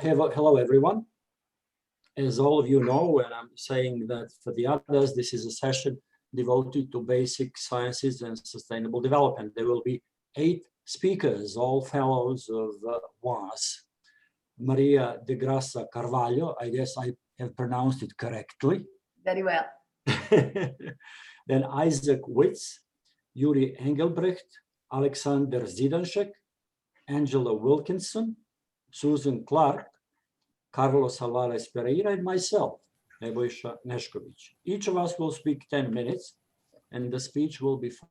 Hello, everyone. As all of you know, and I'm saying that for the others, this is a session devoted to basic sciences and sustainable development. There will be 8 speakers, all fellows of WAAS. Maria de Graça Carvalho, I guess I have pronounced it correctly. Very well. Then Isaac WITZ, Juri Engelbrecht, Alexander ZIDANŠek, Angela Wilkinson, Susan Clark, Carlos ALVAREZ-PEREIRA, and myself, Nebojša, NEŠKOVIĆ. Each of us will speak 10 minutes, and the speech will be followed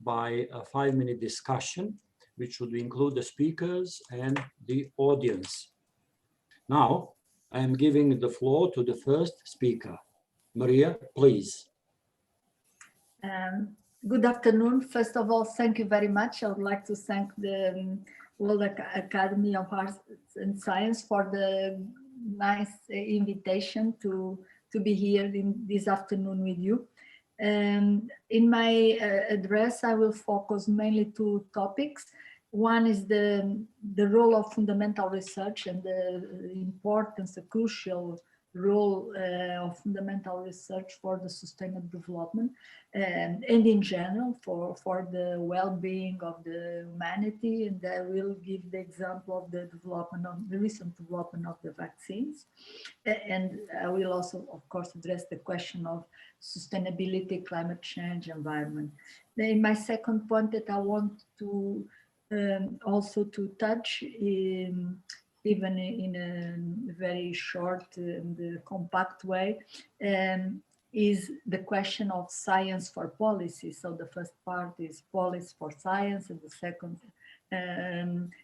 by a 5-minute discussion, which would include the speakers and the audience. Now, I am giving the floor to the first speaker. Maria, please. Good afternoon. First of all, thank you very much. I would like to thank the World Academy of Arts and Science for the nice invitation to be here this afternoon with you. In my address, I will focus mainly 2 topics. One is the role of fundamental research and the importance, the crucial role of fundamental research for the sustainable development and in general for the well-being of the humanity. And I will give the example of the development of the recent development of the vaccines. And I will also, of course, address the question of sustainability, climate change, environment. Then my second point that I want to also to touch even in a very short and compact way, is the question of science for policy. So the first part is policy for science, and the second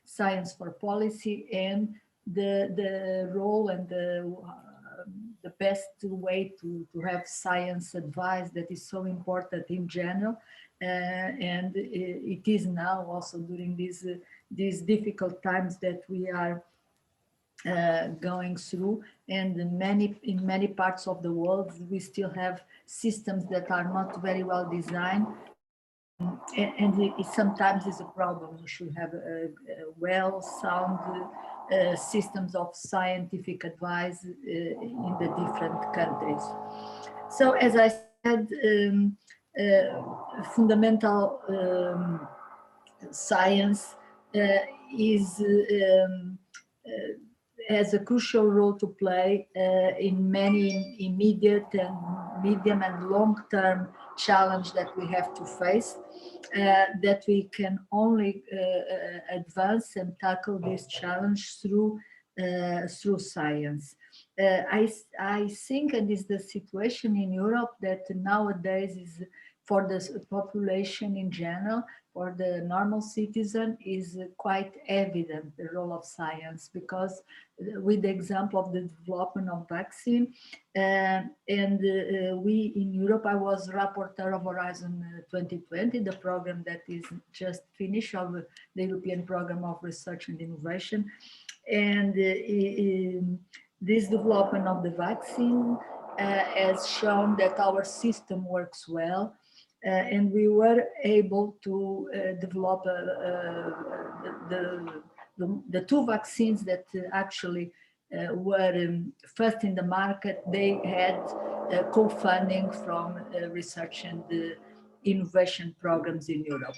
science for policy, and the role and the best way to have science advice that is so important in general. And it is now also during these difficult times that we are going through, and in many parts of the world we still have systems that are not very well designed, and it sometimes is a problem. You should have sound systems of scientific advice in the different countries. So as I said, fundamental science has a crucial role to play in many immediate and medium and long-term challenge that we have to face, that we can only advance and tackle this challenge through science. I think, and is the situation in Europe, that nowadays is for the population in general, for the normal citizen, is quite evident, the role of science, because with the example of the development of vaccine, we in Europe, I was rapporteur of Horizon 2020, the program that is just finished of the European Program of Research and Innovation. And this development of the vaccine has shown that our system works well. And we were able to develop the 2 vaccines that actually were first in the market. They had co-funding from research and innovation programs in Europe.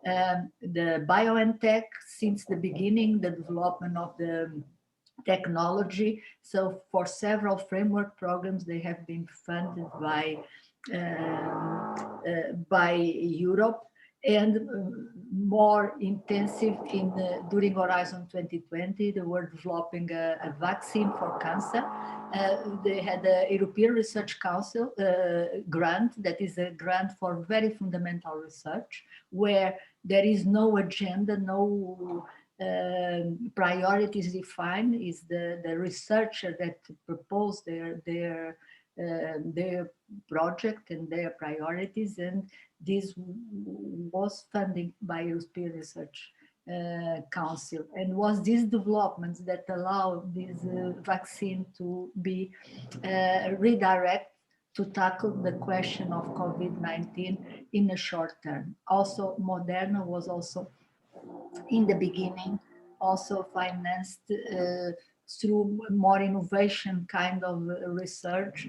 The BioNTech, since the beginning, the development of the technology. So for several framework programs, they have been funded by Europe, and more intensive during Horizon 2020. They were developing a vaccine for cancer. They had a European Research Council grant, that is a grant for very fundamental research, where there is no agenda, no priorities defined. Is the researcher that proposed their project and their priorities, and this was funded by European Research Council, and was these developments that allowed this vaccine to be redirected to tackle the question of COVID-19 in the short term. Also, Moderna was also in the beginning also financed through more innovation kind of research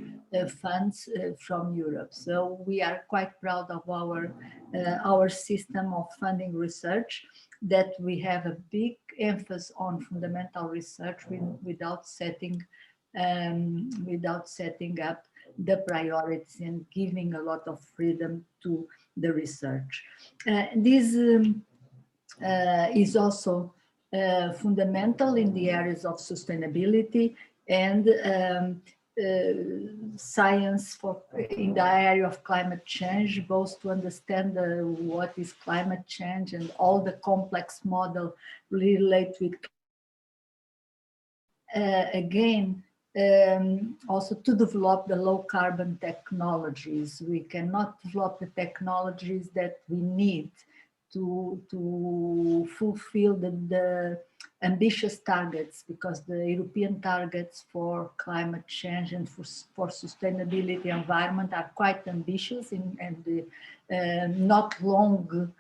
funds from Europe. So we are quite proud of our system of funding research, that we have a big emphasis on fundamental research without setting up the priorities and giving a lot of freedom to the research. This is also fundamental in the areas of sustainability and science in the area of climate change, both to understand what is climate change and all the complex model related with also to develop the low carbon technologies. We cannot develop the technologies that we need to fulfill the ambitious targets, because the European targets for climate change and for sustainability environment are quite ambitious and not long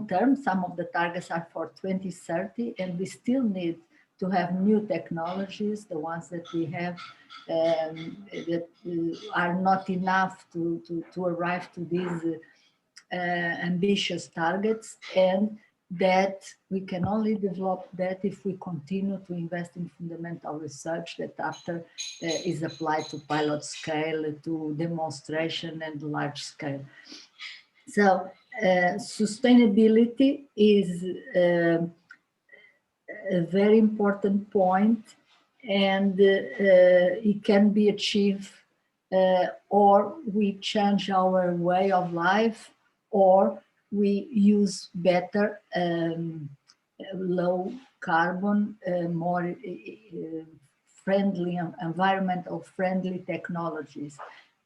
term. Some of the targets are for 2030, and we still need to have new technologies. The ones that we have that are not enough to arrive to these ambitious targets, and that we can only develop that if we continue to invest in fundamental research that after is applied to pilot scale, to demonstration and large scale. So sustainability is a very important point, and it can be achieved or we change our way of life, or we use better low carbon, more friendly, environmental friendly technologies.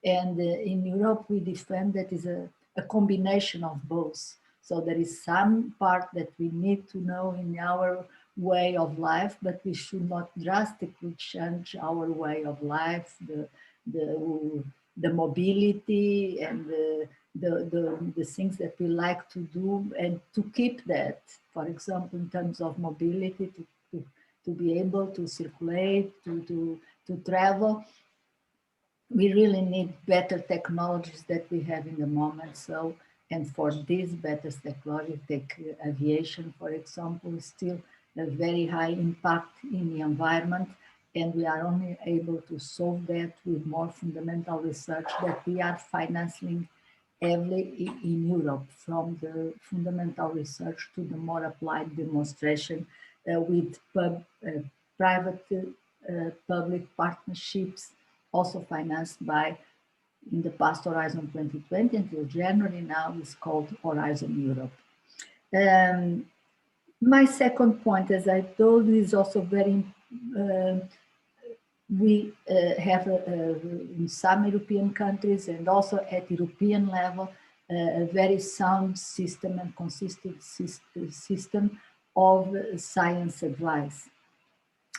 And in Europe, we defend that is a combination of both. So there is some part that we need to know in our way of life, but we should not drastically change our way of life, the mobility and the things that we like to do, and to keep that. For example, in terms of mobility, to be able to circulate, to travel, we really need better technologies that we have in the moment. So, and for these better technologies, take aviation, for example, is still a very high impact in the environment, and we are only able to solve that with more fundamental research that we are financing heavily in Europe, from the fundamental research to the more applied demonstration with private public partnerships, also financed by, in the past, Horizon 2020 until January, now is called Horizon Europe. My second point, as I told you, is also very, we have in some European countries and also at European level, a very sound system and consistent system of science advice.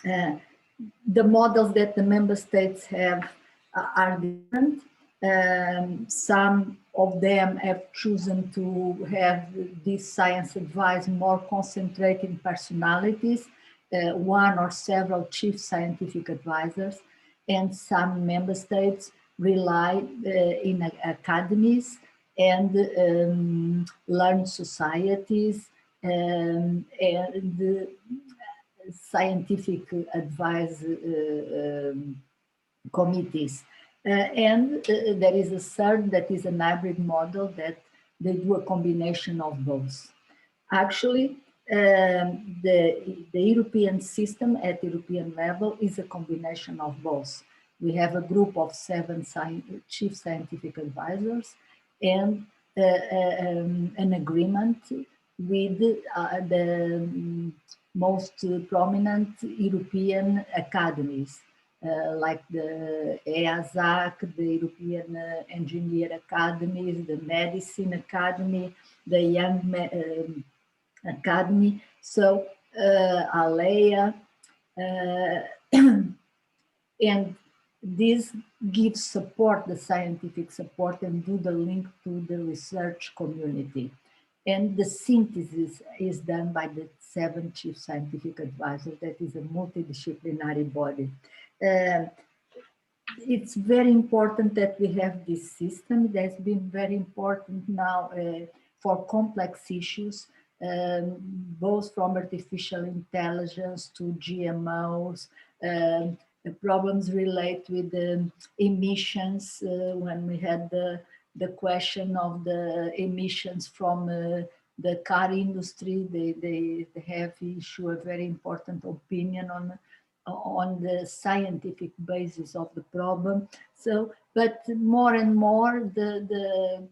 The models that the member states have are different. Some of them have chosen to have this science advice more concentrated in personalities, one or several chief scientific advisors, and some member states rely in academies and learned societies and scientific advice committees. And there is a third that is a hybrid model that they do a combination of both. Actually, the European system at European level is a combination of both. We have a group of 7 chief scientific advisors and an agreement with the most prominent European academies, like the EASAC, the European Engineer Academies, the Medicine Academy, the Young Academy, so ALEA, and this gives support, the scientific support, and do the link to the research community. And the synthesis is done by the 7 chief scientific advisors. That is a multidisciplinary body. It's very important that we have this system. It has been very important now for complex issues, both from artificial intelligence to GMOs, the problems relate with the emissions, when we had the question of the emissions from the car industry. They have issued a very important opinion on the scientific basis of the problem. So, but more and more the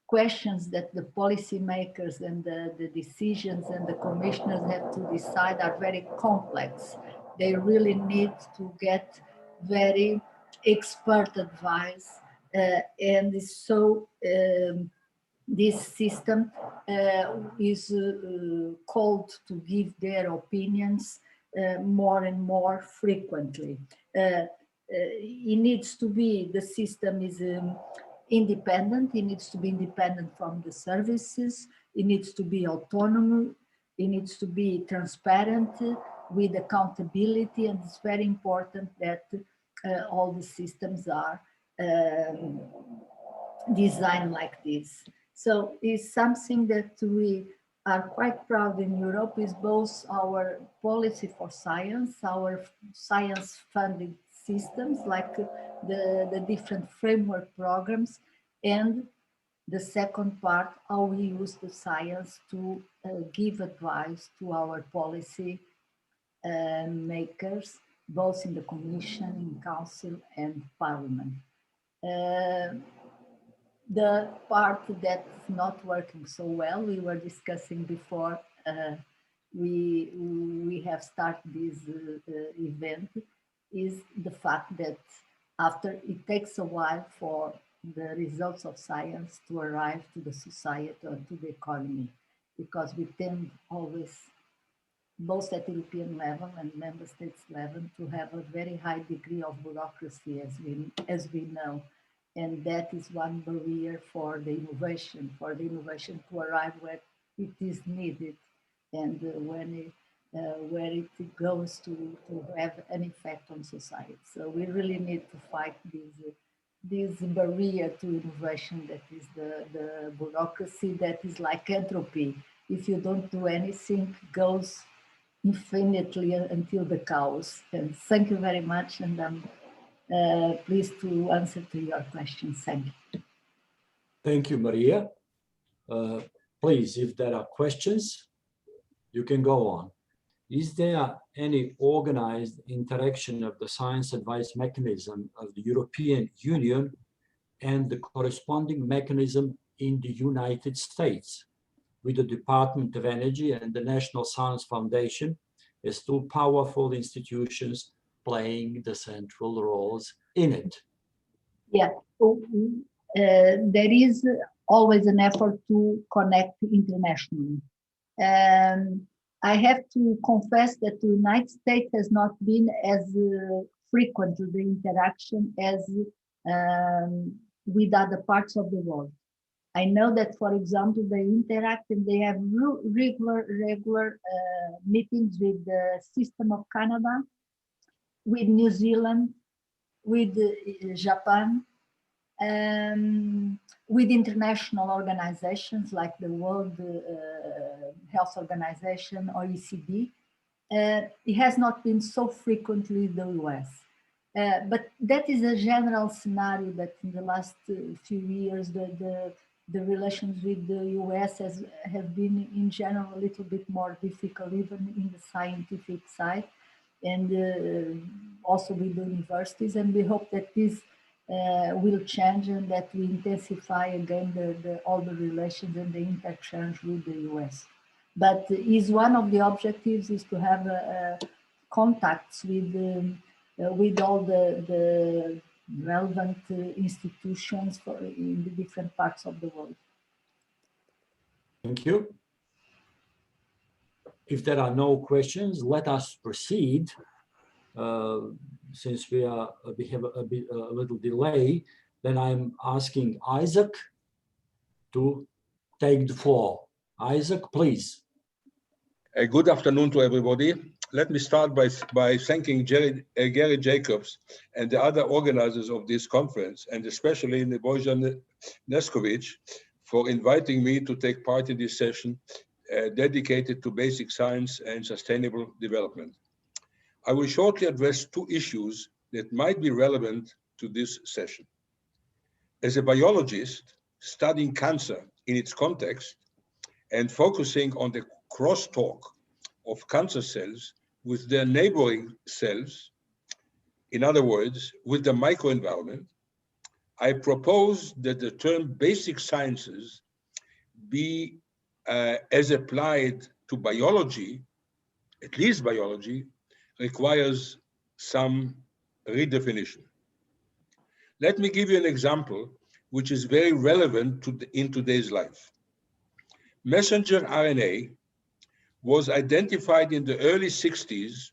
questions that the policymakers and the decisions and the commissioners have to decide are very complex. They really need to get very expert advice, and so this system is called to give their opinions more and more frequently. It needs to be, the system is independent. It needs to be independent from the services. It needs to be autonomous. It needs to be transparent with accountability. And it's very important that all the systems are designed like this. So it's something that we are quite proud in Europe, is both our policy for science, our science funding systems, like the different framework programs, and the second part, how we use the science to give advice to our policy makers, both in the Commission, in Council, and Parliament. The part that's not working so well, we were discussing before we have started this event, is the fact that after it takes a while for the results of science to arrive to the society or to the economy, because we tend always, both at European level and member states level, to have a very high degree of bureaucracy, as we know. And that is one barrier for the innovation to arrive where it is needed, and where it goes to have an effect on society. So we really need to fight this barrier to innovation, that is the bureaucracy, that is like entropy. If you don't do anything, it goes infinitely until the chaos. And thank you very much, and I'm pleased to answer to your questions. Thank you. Thank you, Maria. Please, if there are questions, you can go on. Is there any organized interaction of the science advice mechanism of the European Union and the corresponding mechanism in the United States with the Department of Energy and the National Science Foundation as two powerful institutions playing the central roles in it? Yeah, there is always an effort to connect internationally. I have to confess that the United States has not been as frequent the interaction as with other parts of the world. I know that, for example, they interact and they have regular meetings with the system of Canada, with New Zealand, with Japan, with international organizations like the World Health Organization or OECD. It has not been so frequently the US. But that is a general scenario, that in the last few years, the relations with the US have been in general a little bit more difficult, even in the scientific side, and also with the universities. And we hope that this will change, and that we intensify again all the relations and the interchange with the US. But is one of the objectives is to have contacts with all the relevant institutions in the different parts of the world. Thank you. If there are no questions, let us proceed. Since we have a little delay, then I'm asking Isaac to take the floor. Isaac, please. Good afternoon to everybody. Let me start by thanking Gary Jacobs and the other organizers of this conference, and especially Nebojša NEŠKOVIĆ, for inviting me to take part in this session dedicated to basic science and sustainable development. I will shortly address two issues that might be relevant to this session. As a biologist studying cancer in its context and focusing on the crosstalk of cancer cells with their neighboring cells, in other words, with the microenvironment, I propose that the term basic sciences be, as applied to biology, at least biology, requires some redefinition. Let me give you an example which is very relevant in today's life. Messenger RNA was identified in the early 60s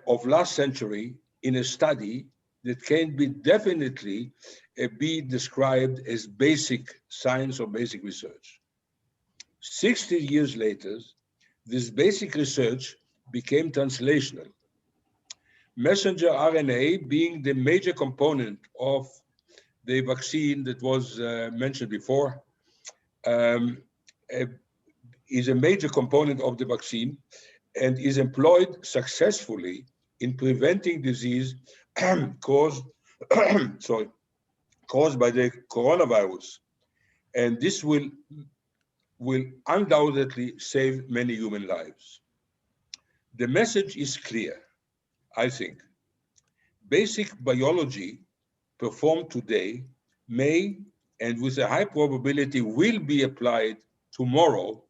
of last century in a study that can be definitely be described as basic science or basic research. 60 years later, this basic research became translational. Messenger RNA being the major component of the vaccine that was mentioned before, is a major component of the vaccine and is employed successfully in preventing disease caused by the coronavirus. And this will undoubtedly save many human lives. The message is clear, I think. Basic biology performed today may, and with a high probability, will be applied tomorrow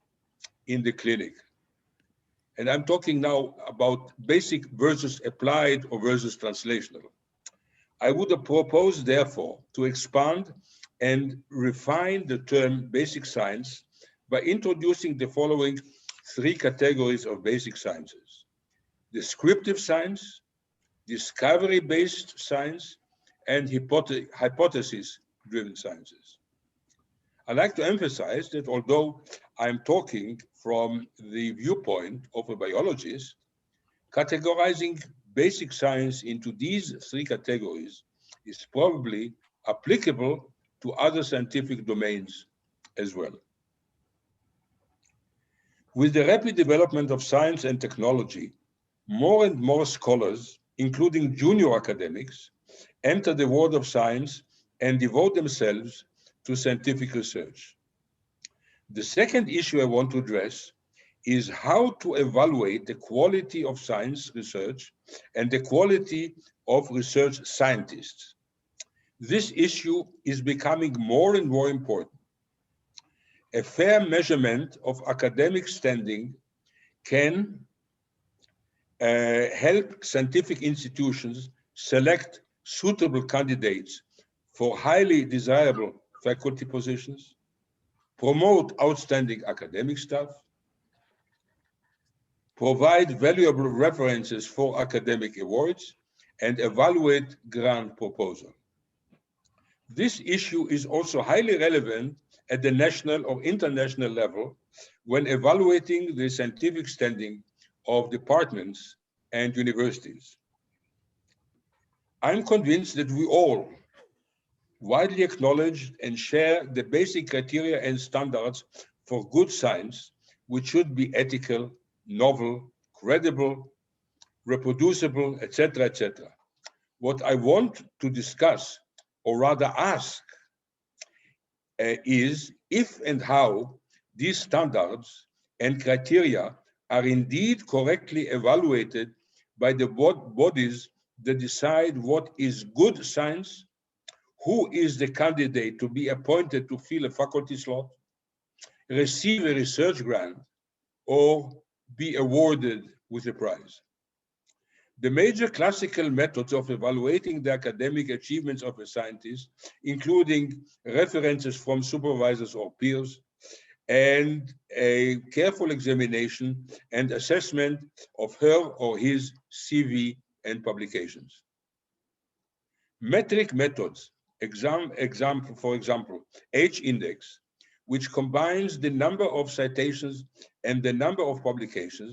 in the clinic. And I'm talking now about basic versus applied or versus translational. I would propose, therefore, to expand and refine the term basic science by introducing the following three categories of basic sciences: descriptive science, discovery-based science, and hypothesis-driven sciences. I'd like to emphasize that although I'm talking from the viewpoint of a biologist, categorizing basic science into these three categories is probably applicable to other scientific domains as well. With the rapid development of science and technology, more and more scholars, including junior academics, enter the world of science and devote themselves to scientific research. The second issue I want to address is how to evaluate the quality of science research and the quality of research scientists. This issue is becoming more and more important. A fair measurement of academic standing can help scientific institutions select suitable candidates for highly desirable faculty positions, promote outstanding academic staff, provide valuable references for academic awards, and evaluate grant proposal. This issue is also highly relevant at the national or international level when evaluating the scientific standing of departments and universities. I'm convinced that we all widely acknowledge and share the basic criteria and standards for good science, which should be ethical, novel, credible, reproducible, etc., etc. What I want to discuss, or rather ask, is if and how these standards and criteria are indeed correctly evaluated by the bodies that decide what is good science, who is the candidate to be appointed to fill a faculty slot, receive a research grant, or be awarded with a prize. The major classical methods of evaluating the academic achievements of a scientist, including references from supervisors or peers, and a careful examination and assessment of her or his CV and publications. Metric methods, for example, H-index, which combines the number of citations and the number of publications,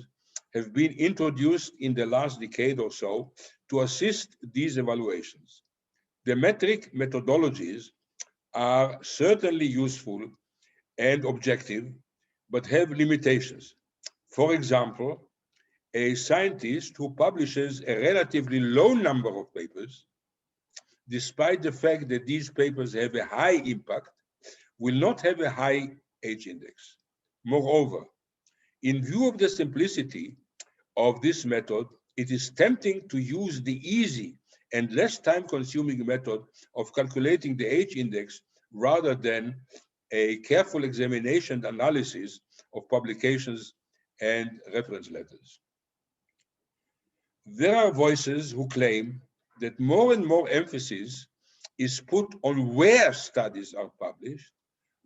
have been introduced in the last decade or so to assist these evaluations. The metric methodologies are certainly useful and objective, but have limitations. For example, a scientist who publishes a relatively low number of papers, despite the fact that these papers have a high impact, will not have a high H index. Moreover, in view of the simplicity of this method, it is tempting to use the easy and less time-consuming method of calculating the H index rather than a careful examination and analysis of publications and reference letters. There are voices who claim that more and more emphasis is put on where studies are published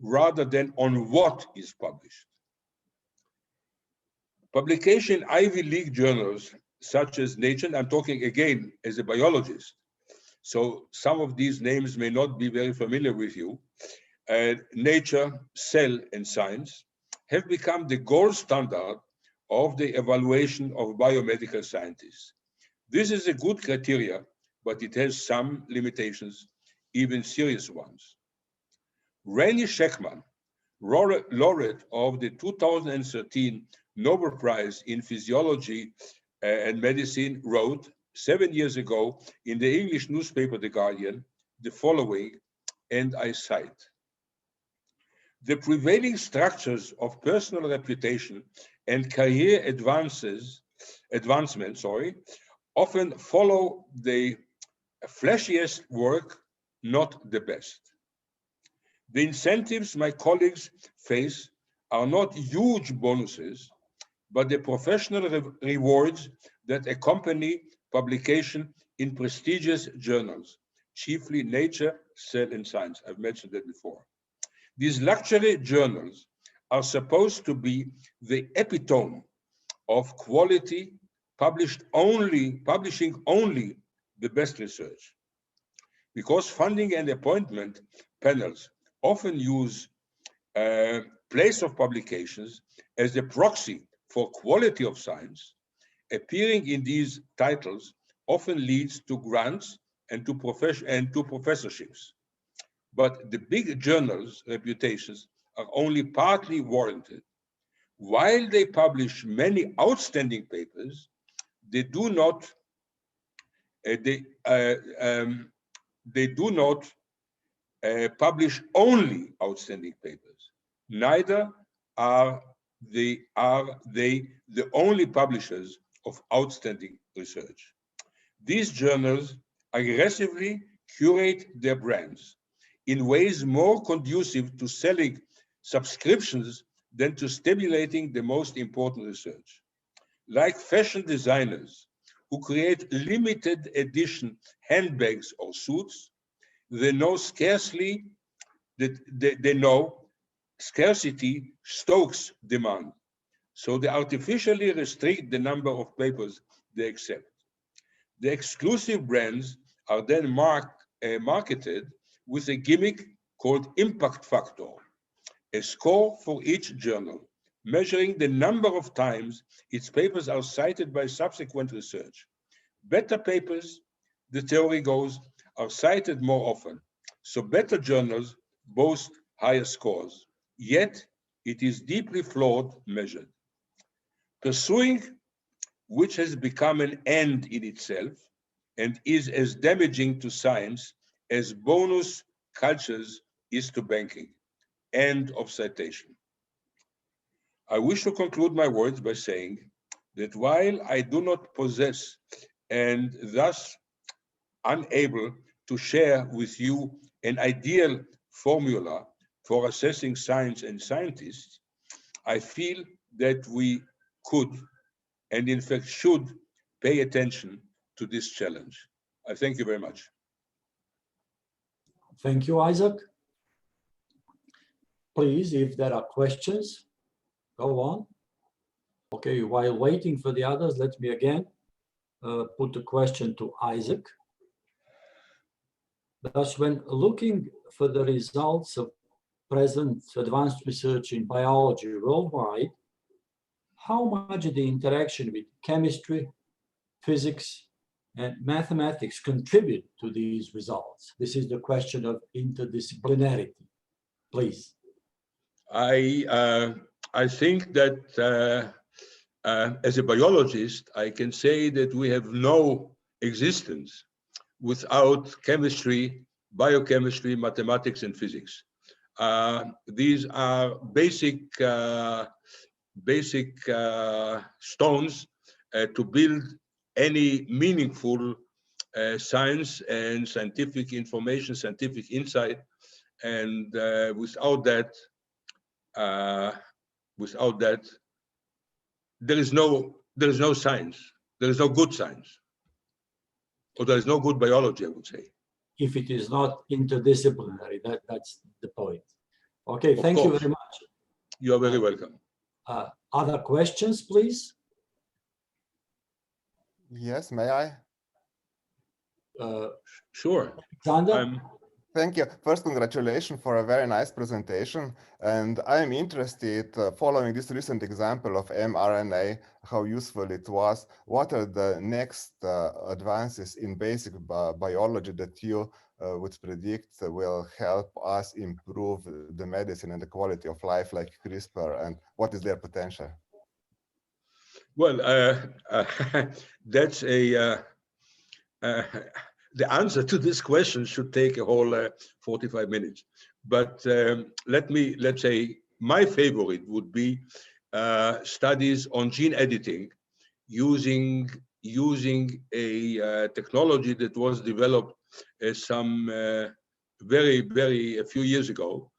rather than on what is published. Publication in Ivy League journals such as Nature, I'm talking again as a biologist, so some of these names may not be very familiar with you. Nature, Cell, and Science have become the gold standard of the evaluation of biomedical scientists. This is a good criteria, but it has some limitations, even serious ones. René Sheckman, laureate of the 2013 Nobel Prize in Physiology and Medicine, wrote 7 years ago in the English newspaper The Guardian the following, and I cite: "The prevailing structures of personal reputation and career advancement, often follow the flashiest work, not the best. The incentives my colleagues face are not huge bonuses, but the professional rewards that accompany publication in prestigious journals, chiefly Nature, Cell, and Science." I've mentioned that before. These luxury journals are supposed to be the epitome of quality, publishing only the best research. Because funding and appointment panels often use place of publications as a proxy for quality of science, appearing in these titles often leads to grants and to professorships. But the big journals' reputations are only partly warranted. While they publish many outstanding papers, they do not publish only outstanding papers. Neither are they the only publishers of outstanding research. These journals aggressively curate their brands in ways more conducive to selling subscriptions than to stimulating the most important research. Like fashion designers who create limited edition handbags or suits, they know scarcity stokes demand. So they artificially restrict the number of papers they accept. The exclusive brands are then marketed with a gimmick called impact factor, a score for each journal, measuring the number of times its papers are cited by subsequent research. Better papers, the theory goes, are cited more often, so better journals boast higher scores. Yet, it is deeply flawed measured. Pursuing which has become an end in itself and is as damaging to science as bonus cultures is to banking. End of citation. I wish to conclude my words by saying that while I do not possess and thus unable to share with you an ideal formula for assessing science and scientists, I feel that we could and in fact should pay attention to this challenge. I thank you very much. Thank you, Isaac. Please, if there are questions, go on. Okay, while waiting for the others, let me again put a question to Isaac. Thus, when looking for the results of present advanced research in biology worldwide, how much the interaction with chemistry, physics, and mathematics contribute to these results? This is the question of interdisciplinarity. Please. I think that as a biologist, I can say that we have no existence without chemistry, biochemistry, mathematics, and physics. These are basic stones to build any meaningful science and scientific information, scientific insight. And without that, there is no science. There is no good science, or there is no good biology, I would say. If it is not interdisciplinary, that's the point. Okay, thank you very much. You are very welcome. Other questions, please? Yes, may I? Sure. Alexander? Thank you. First, congratulations for a very nice presentation. And I am interested, following this recent example of mRNA, how useful it was. What are the next advances in basic biology that you would predict will help us improve the medicine and the quality of life, like CRISPR, and what is their potential? Well, that's the answer to this question should take a whole 45 minutes. But let's say my favorite would be studies on gene editing using a technology that was developed a few years ago.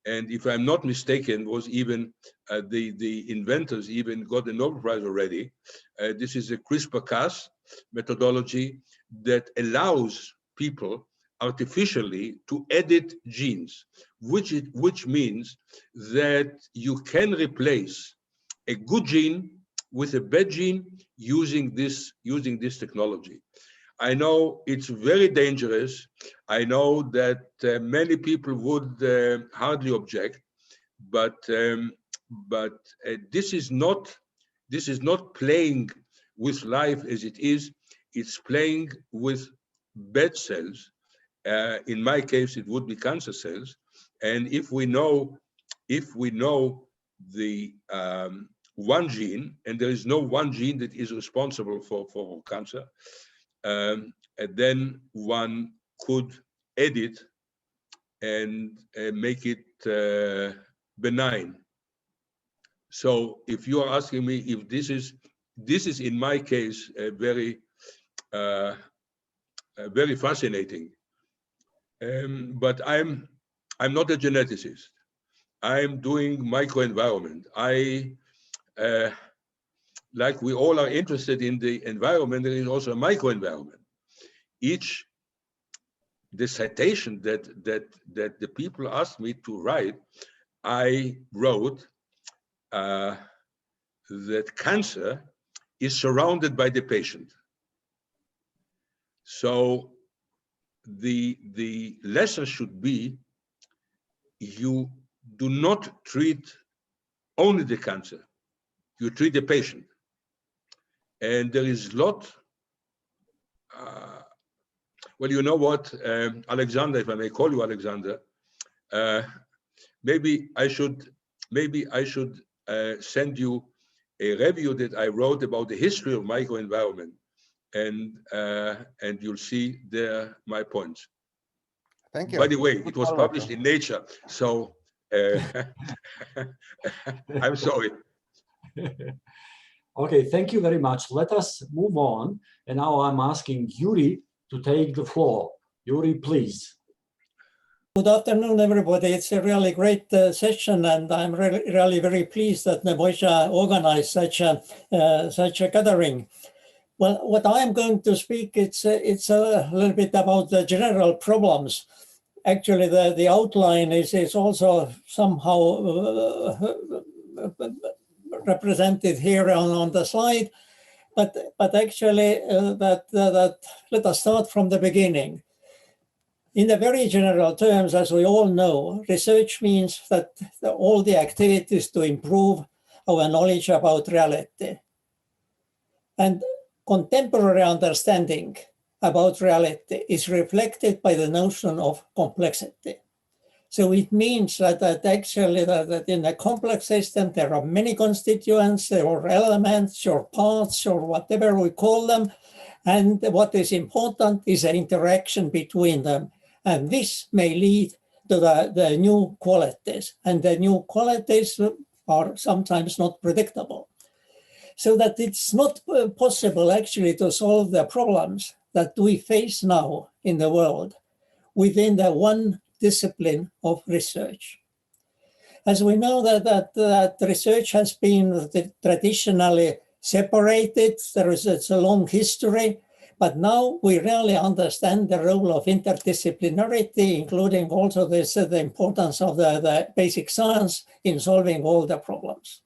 And if I'm not mistaken, was even the inventors even got the Nobel Prize already. This is a CRISPR-Cas methodology that allows people artificially to edit genes, which means that you can replace a good gene with a bad gene using this technology. I know it's very dangerous. I know that many people would hardly object, but this is not playing with life as it is. It's playing with bad cells. In my case, it would be cancer cells. And if we know the one gene, and there is no one gene that is responsible for cancer, and then one could edit and make it benign. So if you are asking me if this is in my case very fascinating, but I'm not a geneticist. I'm doing microenvironment. Like we all are interested in the environment, there is also a microenvironment. The citation that the people asked me to write, I wrote that cancer is surrounded by the patient. So the lesson should be, you do not treat only the cancer, you treat the patient. And there is a lot, well, you know what, Alexander, if I may call you Alexander, maybe I should send you a review that I wrote about the history of microenvironment, and you'll see there my points. Thank you. By the way, it was published in Nature, so I'm sorry. Okay, thank you very much. Let us move on. And now I'm asking Juri to take the floor. Juri, please. Good afternoon, everybody. It's a really great session, and I'm really very pleased that Nebojša organized such a gathering. Well, what I'm going to speak, it's a little bit about the general problems. Actually, the outline is also somehow represented here on the slide, but actually let us start from the beginning. In the very general terms, as we all know, research means that all the activities to improve our knowledge about reality. And contemporary understanding about reality is reflected by the notion of complexity. So it means that actually that in a complex system, there are many constituents or elements or parts or whatever we call them. And what is important is the interaction between them. And this may lead to the new qualities. And the new qualities are sometimes not predictable. So that it's not possible actually to solve the problems that we face now in the world within the one discipline of research. As we know that research has been traditionally separated, there is a long history, but now we really understand the role of interdisciplinarity, including also the importance of the basic science in solving all the problems.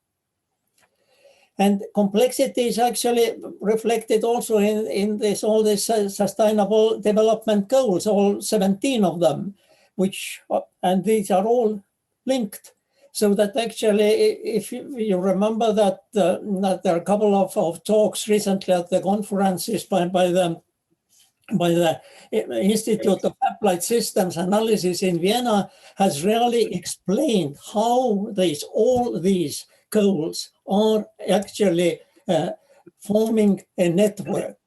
And complexity is actually reflected also in all these sustainable development goals, all 17 of them, and these are all linked. So that actually, if you remember that there are a couple of talks recently at the conferences by the Institute of Applied Systems Analysis in Vienna, has really explained how all these goals are actually forming a network.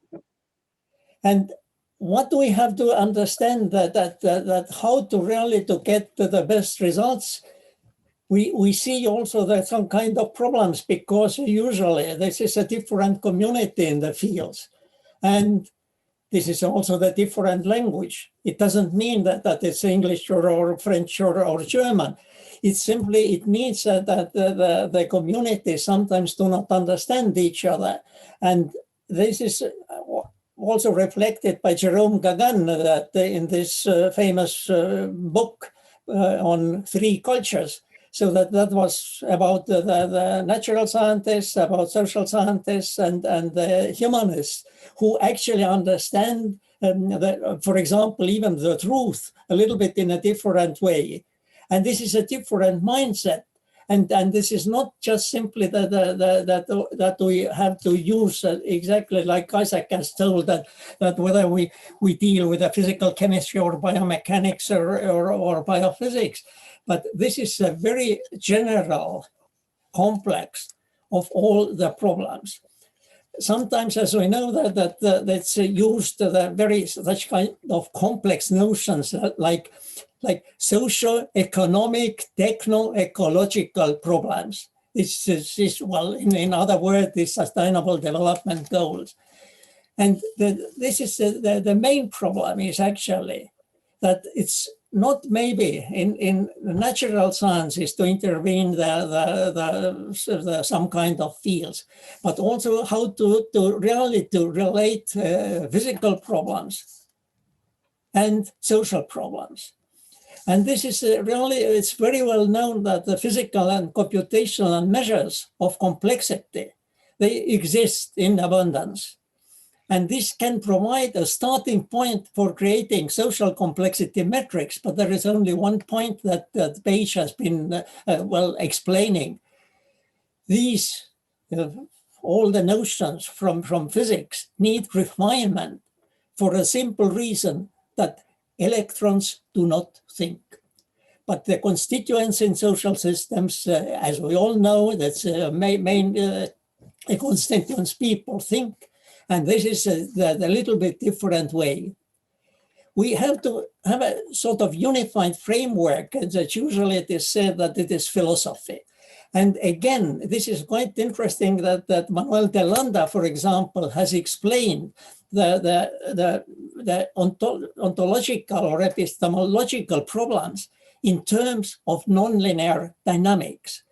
And what we have to understand that how to really to get to the best results, we see also that some kind of problems, because usually this is a different community in the fields. And this is also the different language. It doesn't mean that it's English or French or German. It means that the community sometimes do not understand each other. And this is also reflected by Jerome Gagin that in this famous book on 3 cultures. So that was about the natural scientists, about social scientists, and the humanists, who actually understand, for example, even the truth a little bit in a different way. And this is a different mindset. And this is not just simply that we have to use exactly like Isaac has told, that whether we deal with a physical chemistry or biomechanics or biophysics, but this is a very general complex of all the problems. Sometimes, as we know, that's used such kind of complex notions like socio-economic, techno-ecological problems. This is well, in other words, the sustainable development goals. And this is the main problem is actually that it's not maybe in natural sciences to intervene some kind of fields, but also how to relate physical problems and social problems. And this is really, it's very well known that the physical and computational measures of complexity, they exist in abundance. And this can provide a starting point for creating social complexity metrics, but there is only one point that Paige has been explaining. These, all the notions from physics need refinement for a simple reason that electrons do not think. But the constituents in social systems, as we all know, that's main constituents people think. And this is the little bit different way. We have to have a sort of unified framework that usually it is said that it is philosophy. And again, this is quite interesting that Manuel de Landa, for example, has explained the ontological or epistemological problems in terms of nonlinear dynamics.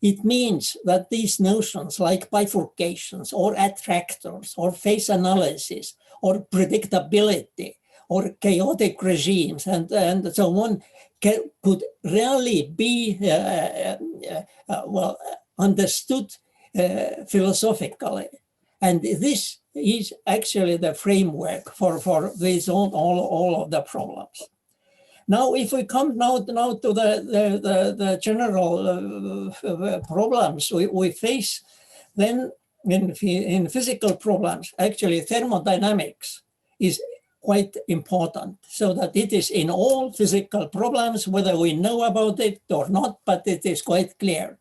It means that these notions like bifurcations or attractors or phase analysis or predictability or chaotic regimes and so on could really be understood philosophically. And this is actually the framework for these all of the problems. Now, if we come now to the general problems we face, then in physical problems, actually thermodynamics is quite important, so that it is in all physical problems, whether we know about it or not, but it is quite clear.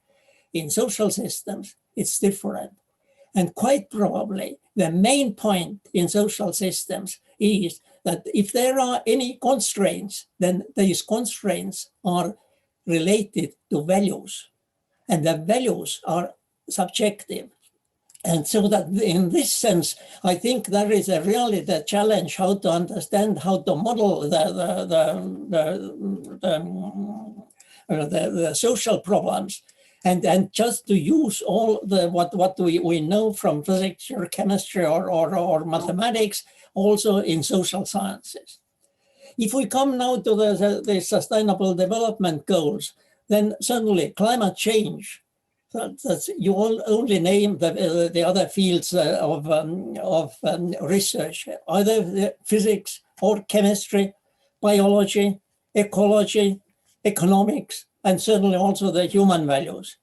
In social systems, it's different. And quite probably the main point in social systems is that if there are any constraints, then these constraints are related to values, and the values are subjective. And so that in this sense, I think there is really the challenge how to understand, how to model the social problems, and just to use all what we know from physics or chemistry or mathematics also in social sciences. If we come now to the Sustainable Development Goals, then certainly climate change. That's, you all only name the other fields of research, either physics or chemistry, biology, ecology, economics, and certainly also the human values.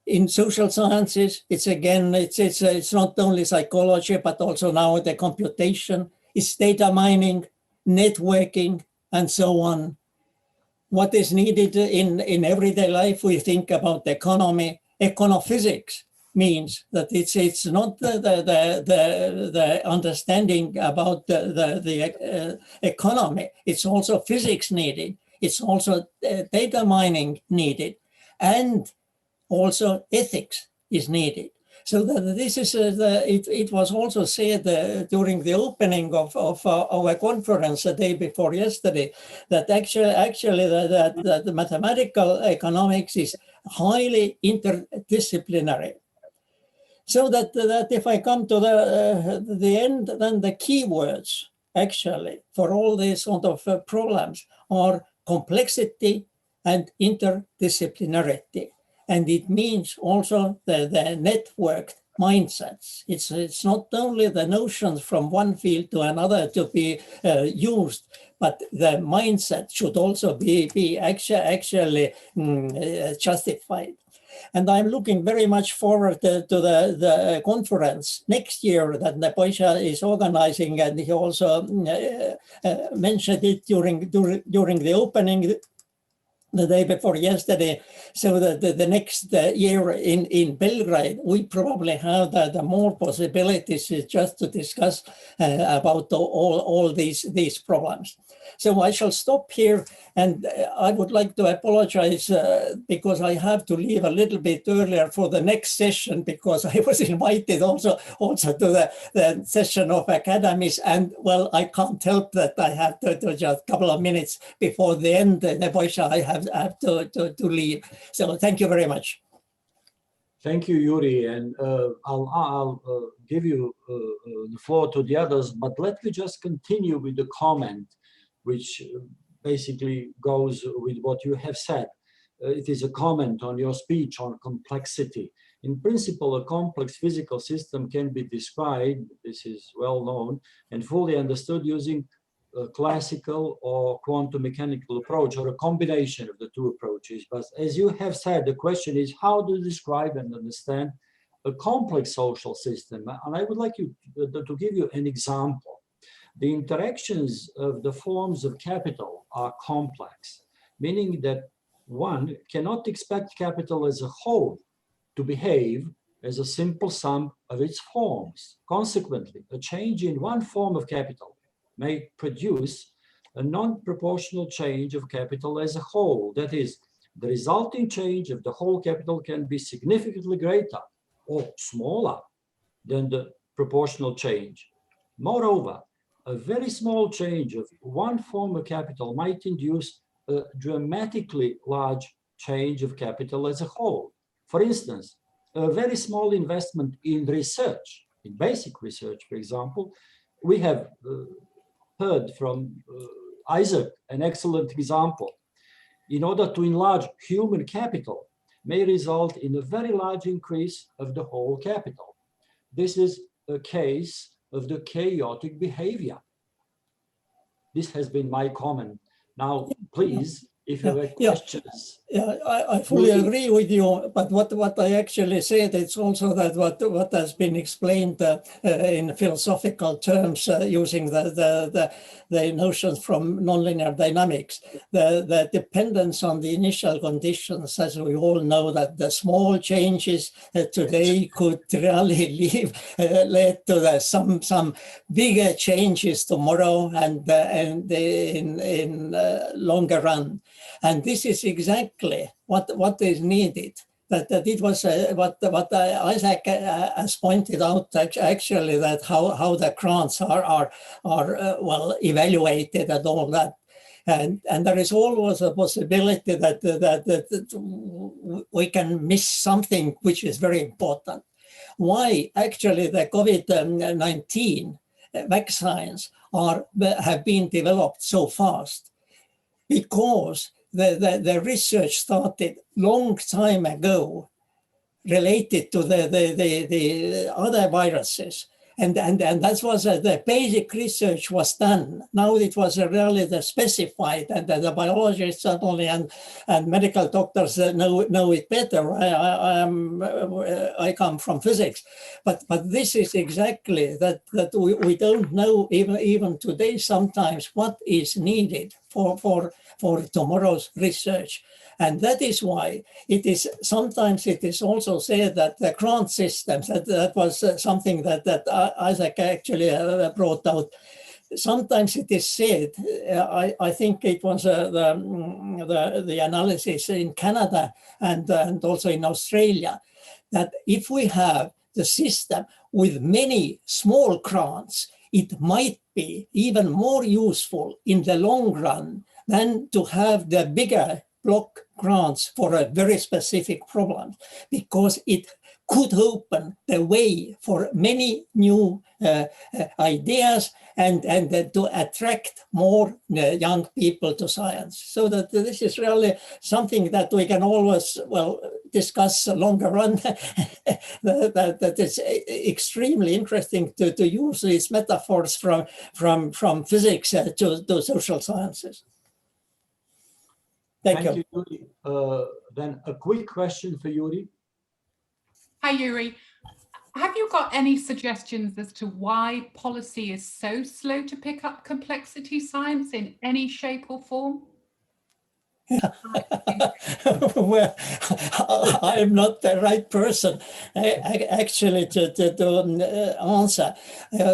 In social sciences, it's again, it's not only psychology, but also now the computation, it's data mining, networking, and so on. What is needed in everyday life, we think about economy. Econophysics means that it's not the understanding about the economy. It's also physics needed. It's also data mining needed, and also ethics is needed. So that this is it was also said during the opening of our conference the day before yesterday that actually the mathematical economics is highly interdisciplinary. So that if I come to the end, then the key words actually for all these sort of problems are complexity and interdisciplinarity. And it means also the networked mindsets. It's not only the notions from one field to another to be used, but the mindset should also be actually justified. And I'm looking very much forward to the conference next year that Nebojša is organizing, and he also mentioned it during the opening the day before yesterday, so that the next year in Belgrade, we probably have the more possibilities just to discuss about all these problems. So I shall stop here, and I would like to apologize because I have to leave a little bit earlier for the next session, because I was invited also to the session of academies, and well, I can't help that I have to just a couple of minutes before the end, Nebojša, I have to leave. So thank you very much. Thank you, Juri, and I'll give you the floor to the others, but let me just continue with the comment, which basically goes with what you have said. It is a comment on your speech on complexity. In principle, a complex physical system can be described, this is well known, and fully understood using a classical or quantum mechanical approach, or a combination of the two approaches. But as you have said, the question is how to describe and understand a complex social system. And I would like you to give you an example. The interactions of the forms of capital are complex, meaning that one cannot expect capital as a whole to behave as a simple sum of its forms. Consequently, a change in one form of capital may produce a non-proportional change of capital as a whole. That is, the resulting change of the whole capital can be significantly greater or smaller than the proportional change. Moreover, a very small change of one form of capital might induce a dramatically large change of capital as a whole. For instance, a very small investment in research, in basic research, for example, we have heard from Isaac, an excellent example. In order to enlarge human capital may result in a very large increase of the whole capital. This is a case of the chaotic behavior. This has been my comment. Now, please, if you have Yeah. questions. Yeah, I fully agree with you, but what I actually said, it's also that what has been explained in philosophical terms using the notions from nonlinear dynamics, the dependence on the initial conditions, as we all know, that the small changes today could really lead to some bigger changes tomorrow and in longer run. And this is exactly what is needed. That it was what Isaac has pointed out, actually, that how the grants are well evaluated and all that. And there is always a possibility that we can miss something which is very important. Why actually the COVID-19 vaccines have been developed so fast? Because the research started long time ago related to the other viruses. And that was the basic research was done. Now it was really the specified, and the biologists certainly and medical doctors know it better. I come from physics, but this is exactly that we don't know even today sometimes what is needed for tomorrow's research. And that is why sometimes it is also said that the grant systems, that was something that Isaac actually brought out. Sometimes it is said, I think it was the analysis in Canada and also in Australia, that if we have the system with many small grants, it might be even more useful in the long run than to have the bigger block grants for a very specific problem, because it could open the way for many new ideas and to attract more young people to science. So that this is really something that we can always, well, discuss longer run. that it's extremely interesting to use these metaphors from physics to social sciences. Thank you. Yuri. Then a quick question for Yuri. Hi, Yuri. Have you got any suggestions as to why policy is so slow to pick up complexity science in any shape or form? Well, I'm not the right person actually to answer.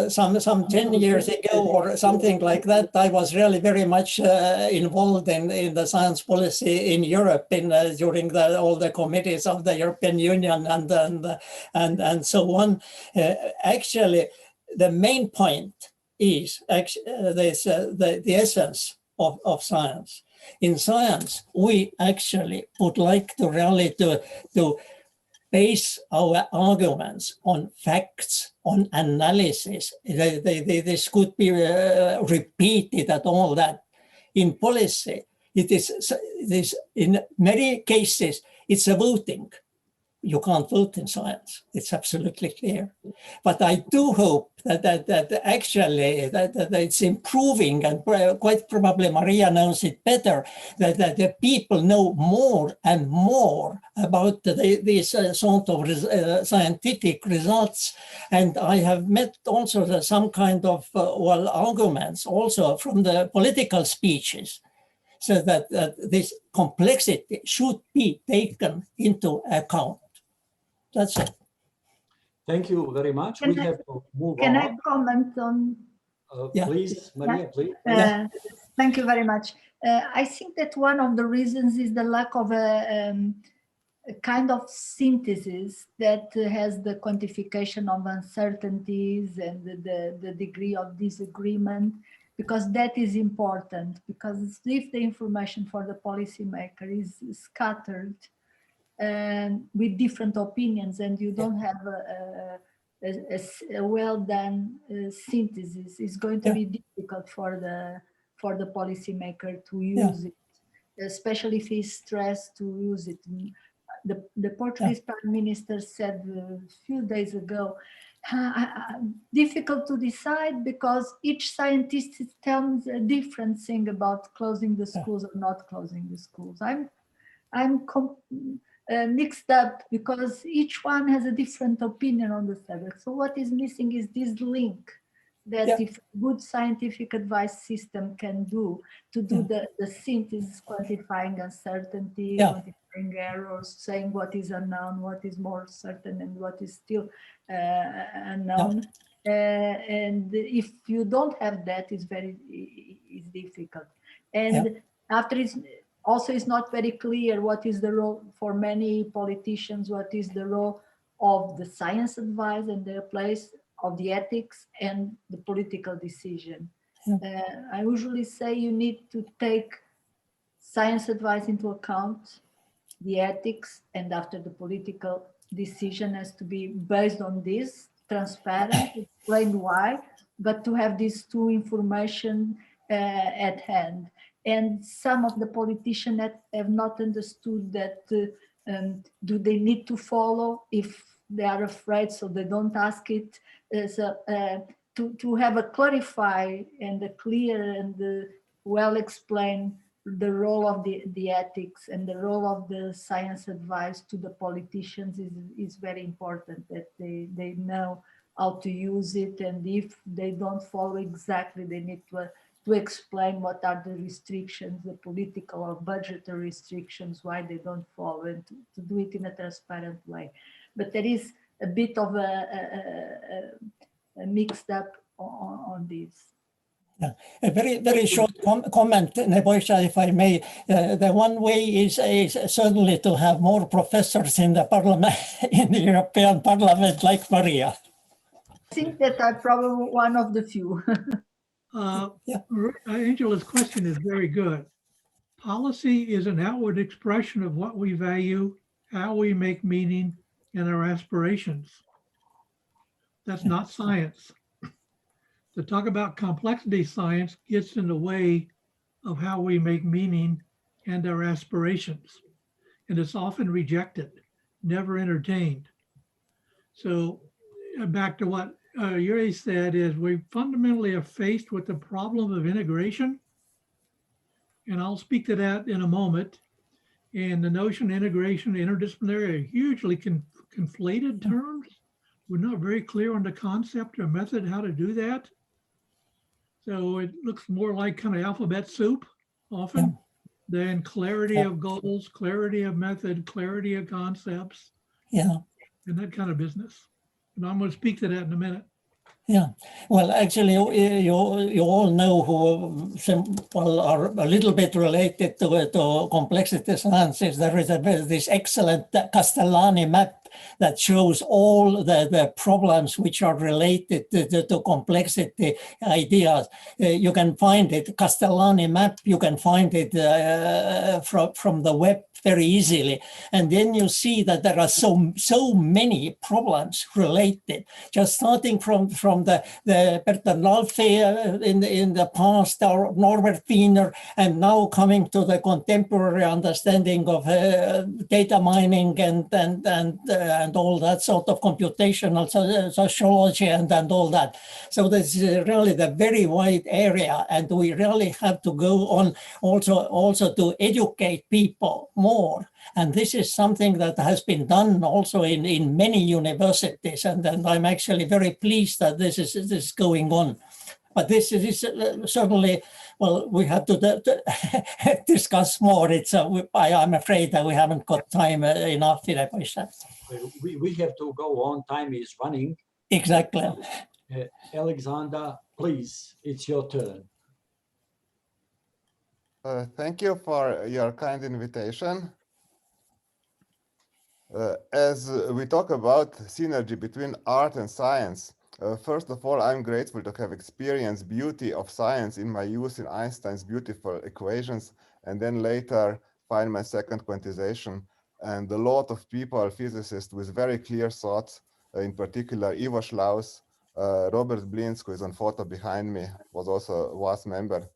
Some 10 years ago or something like that, I was really very much involved in the science policy in Europe during all the committees of the European Union and so on. Actually, the main point is the essence of science. In science, we actually would like to really to base our arguments on facts, on analysis. This could be repeated and all that. In policy, it is in many cases, it's a voting. You can't vote in science. It's absolutely clear. But I do hope that actually that it's improving, and quite probably Maria knows it better, that the people know more and more about these sort of scientific results. And I have met also some kind of arguments also from the political speeches, so that this complexity should be taken into account. That's it. Thank you very much. We have to move on. Can I comment on? Yeah. Please, Maria, please. Thank you very much. I think that one of the reasons is the lack of a kind of synthesis that has the quantification of uncertainties and the degree of disagreement, because that is important, because if the information for the policymaker is scattered with different opinions and you don't have a well done synthesis, it's going to be difficult for the policymaker to use it, especially if he's stressed to use it. The Portuguese Prime Minister said a few days ago, difficult to decide because each scientist tells a different thing about closing the schools or not closing the schools. I'm mixed up because each one has a different opinion on the subject. So what is missing is this link that if good scientific advice system can do to do the synthesis, quantifying uncertainty, quantifying errors, saying what is unknown, what is more certain, and what is still unknown. And if you don't have that, it's difficult. And after it's not very clear what is the role for many politicians, what is the role of the science advice and their place of the ethics and the political decision. I usually say you need to take science advice into account, the ethics, and after the political decision has to be based on this, transparent, explain why, but to have these two information at hand. And some of the politicians that have not understood that do they need to follow if they are afraid, so they don't ask it. To have a clarified and a clear and well explained the role of the ethics and the role of the science advice to the politicians is very important, that they know how to use it, and if they don't follow exactly, they need to explain what are the restrictions, the political or budgetary restrictions, why they don't follow, and to do it in a transparent way. But there is a bit of a mixed up on this. Yeah. A very short comment, Nebojša, if I may. The one way is certainly to have more professors in the parliament, in the European Parliament, like Maria. I think that I'm probably one of the few. Angela's question is very good. Policy is an outward expression of what we value, how we make meaning, and our aspirations. That's not science. To talk about complexity science gets in the way of how we make meaning and our aspirations. And it's often rejected, never entertained. So back to what Juri said is we fundamentally are faced with the problem of integration. And I'll speak to that in a moment. And the notion of integration, interdisciplinary are hugely conflated terms. We're not very clear on the concept or method how to do that. So it looks more like kind of alphabet soup often than clarity of goals, clarity of method, clarity of concepts, and that kind of business. And I'm going to speak to that in a minute. Yeah, well, actually, you all know who are a little bit related to complexity sciences. There is this excellent Castellani map that shows all the problems which are related to complexity ideas. You can find it, Castellani map, you can find it from the web very easily. And then you see that there are so many problems related, just starting from the Bertalanffy in the past, or Norbert Wiener, and now coming to the contemporary understanding of data mining and all that sort of computational sociology and all that. So this is really the very wide area, and we really have to go on also to educate people more. And this is something that has been done also in many universities, and I'm actually very pleased that this is going on. But this is certainly, well, we have to discuss more. I'm afraid that we haven't got time enough. We have to go on. Time is running. Exactly. Alexander, please, it's your turn. Thank you for your kind invitation. As we talk about synergy between art and science, first of all, I'm grateful to have experienced beauty of science in my youth in Einstein's beautiful equations, and then later find my second quantization. And a lot of people, physicists with very clear thoughts, in particular Ivo Schlaus, Robert Blinsk, who is on photo behind me, was also a WAAS member.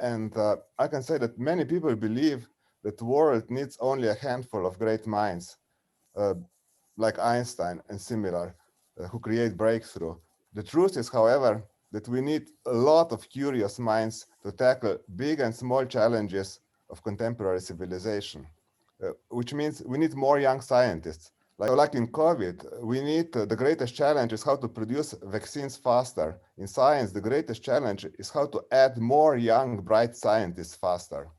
And I can say that many people believe that the world needs only a handful of great minds, like Einstein and similar. who create breakthrough. The truth is, however, that we need a lot of curious minds to tackle big and small challenges of contemporary civilization, which means we need more young scientists. Like in COVID, we need the greatest challenge is how to produce vaccines faster. In science, the greatest challenge is how to add more young, bright scientists faster.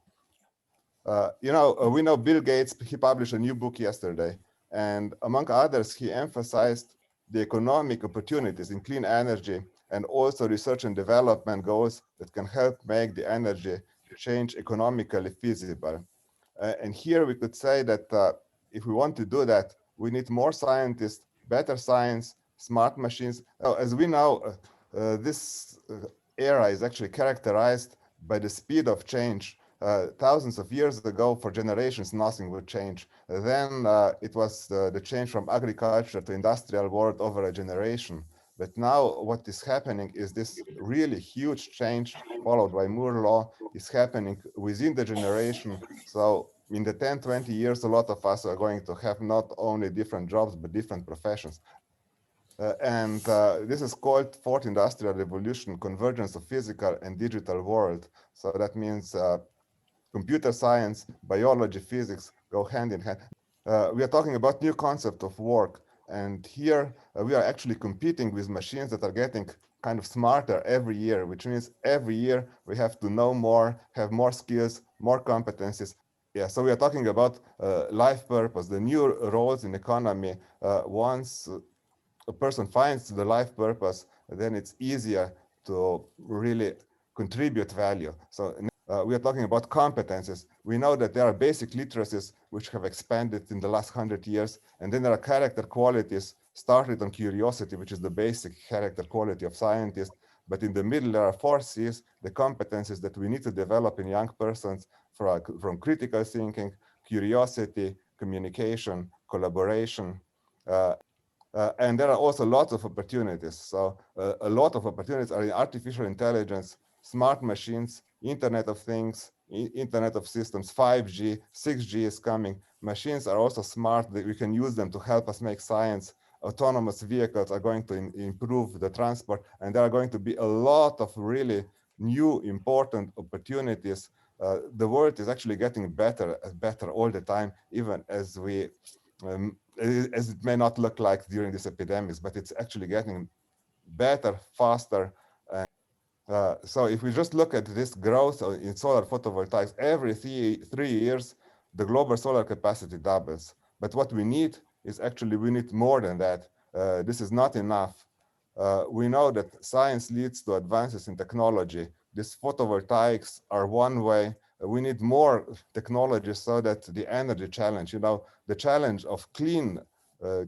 We know Bill Gates, he published a new book yesterday, and among others, he emphasized the economic opportunities in clean energy and also research and development goals that can help make the energy change economically feasible. And here we could say that if we want to do that, we need more scientists, better science, smart machines. As we know, this era is actually characterized by the speed of change. Thousands of years ago, for generations, nothing would change. Then it was the change from agriculture to industrial world over a generation. But now what is happening is this really huge change followed by Moore's law is happening within the generation. So in the 10, 20 years, a lot of us are going to have not only different jobs, but different professions. This is called Fourth Industrial Revolution, convergence of physical and digital world. So that means computer science, biology, physics go hand in hand. We are talking about new concept of work. And here we are actually competing with machines that are getting kind of smarter every year, which means every year we have to know more, have more skills, more competencies. Yeah, so we are talking about life purpose, the new roles in economy. Once a person finds the life purpose, then it's easier to really contribute value. So we are talking about competences. We know that there are basic literacies which have expanded in the last 100 years, and then there are character qualities started on curiosity, which is the basic character quality of scientists. But in the middle, there are 4 C's, the competencies that we need to develop in young persons from critical thinking, curiosity, communication, collaboration. And there are also lots of opportunities. So a lot of opportunities are in artificial intelligence, smart machines, Internet of Things, Internet of Systems, 5G, 6G is coming. Machines are also smart, that we can use them to help us make science. Autonomous vehicles are going to improve the transport, and there are going to be a lot of really new important opportunities. The world is actually getting better and better all the time, even as as it may not look like during these epidemics, but it's actually getting better, faster. So if we just look at this growth in solar photovoltaics, every 3 years, the global solar capacity doubles. But what we need is actually, we need more than that. This is not enough. We know that science leads to advances in technology. These photovoltaics are one way. We need more technology so that the energy challenge, the challenge of clean,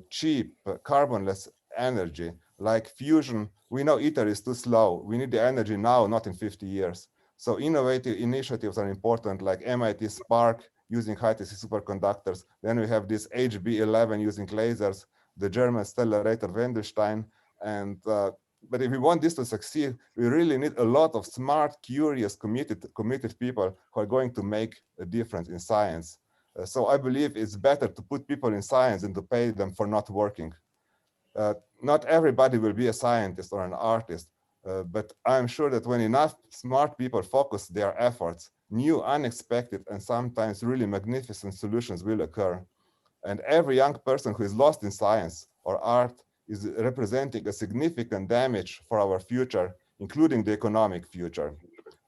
cheap, carbonless energy, like fusion, we know ITER is too slow. We need the energy now, not in 50 years. So innovative initiatives are important, like MIT Spark using high-density superconductors. Then we have this HB11 using lasers, the German stellarator Wendelstein. But if we want this to succeed, we really need a lot of smart, curious, committed people who are going to make a difference in science. So I believe it's better to put people in science than to pay them for not working. Not everybody will be a scientist or an artist, but I'm sure that when enough smart people focus their efforts, new, unexpected, and sometimes really magnificent solutions will occur. And every young person who is lost in science or art is representing a significant damage for our future, including the economic future.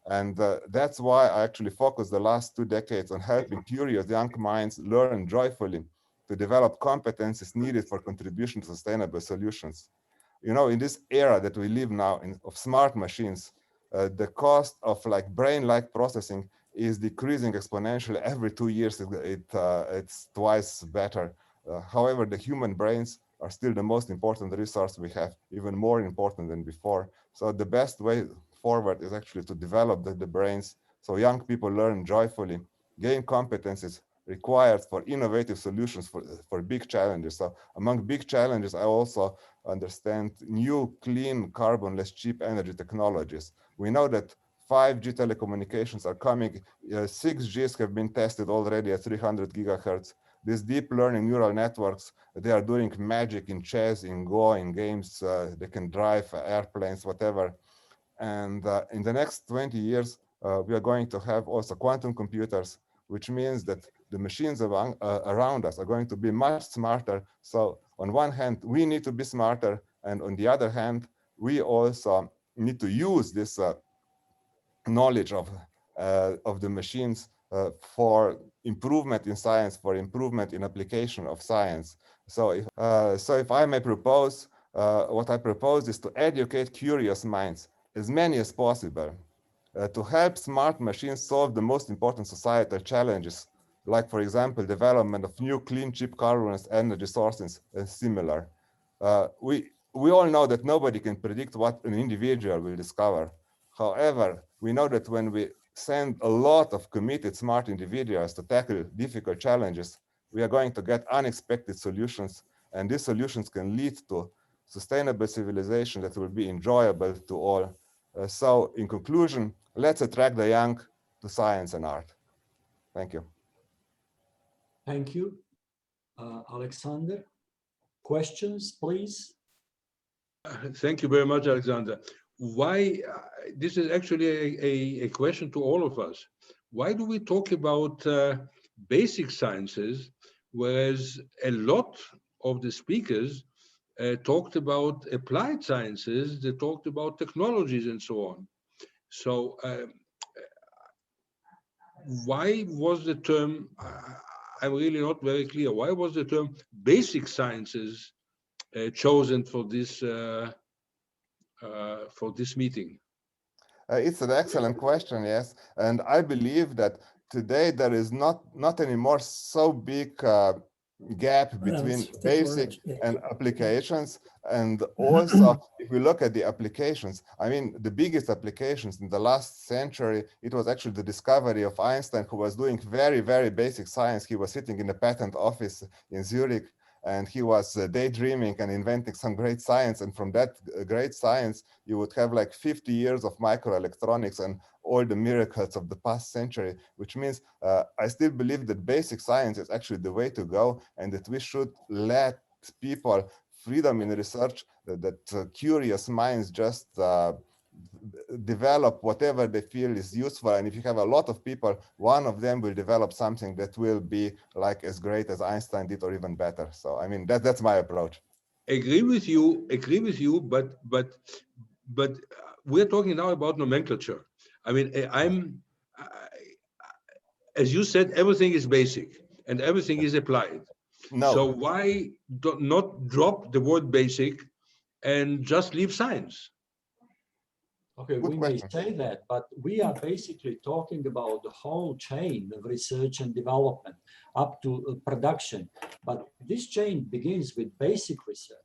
And that's why I actually focused the last 2 decades on helping curious young minds learn joyfully to develop competencies needed for contribution to sustainable solutions. In this era that we live now of smart machines, the cost of brain-like processing is decreasing exponentially. Every 2 years, it's twice better. However, the human brains are still the most important resource we have, even more important than before. So the best way forward is actually to develop the brains so young people learn joyfully, gain competencies required for innovative solutions for big challenges. So among big challenges, I also understand new, clean, carbonless, cheap energy technologies. We know that 5G telecommunications are coming. 6Gs have been tested already at 300 gigahertz. these deep learning neural networks, they are doing magic in chess, in Go, in games. They can drive airplanes, whatever. And in the next 20 years, we are going to have also quantum computers, which means that the machines around us are going to be much smarter. So on one hand, we need to be smarter. And on the other hand, we also need to use this knowledge of the machines for improvement in science, for improvement in application of science. So if I may propose, what I propose is to educate curious minds, as many as possible, to help smart machines solve the most important societal challenges, like, for example, development of new clean, cheap carbon energy sources and similar. We all know that nobody can predict what an individual will discover. However, we know that when we send a lot of committed smart individuals to tackle difficult challenges, we are going to get unexpected solutions, and these solutions can lead to sustainable civilization that will be enjoyable to all. So in conclusion, let's attract the young to science and art. Thank you. Thank you. Alexander, questions, please? Thank you very much, Alexander. Why, this is actually a question to all of us. Why do we talk about basic sciences, whereas a lot of the speakers talked about applied sciences, they talked about technologies and so on. So why was the term, I'm really not very clear, why was the term basic sciences chosen for this meeting? It's an excellent question, yes. And I believe that today there is not anymore so big gap between basic and applications. And also, if we look at the applications, I mean, the biggest applications in the last century, it was actually the discovery of Einstein, who was doing very, very basic science. He was sitting in the patent office in Zurich, and he was daydreaming and inventing some great science. And from that great science, you would have like 50 years of microelectronics and all the miracles of the past century, which means I still believe that basic science is actually the way to go, and that we should let people freedom in research, that curious minds just develop whatever they feel is useful. And if you have a lot of people, one of them will develop something that will be like as great as Einstein did or even better. So I mean, that's my approach. Agree with you, but we're talking now about nomenclature. I mean, as you said, everything is basic and everything is applied. No. So why not drop the word basic and just leave science? Okay, we may say that, but we are basically talking about the whole chain of research and development up to production. But this chain begins with basic research.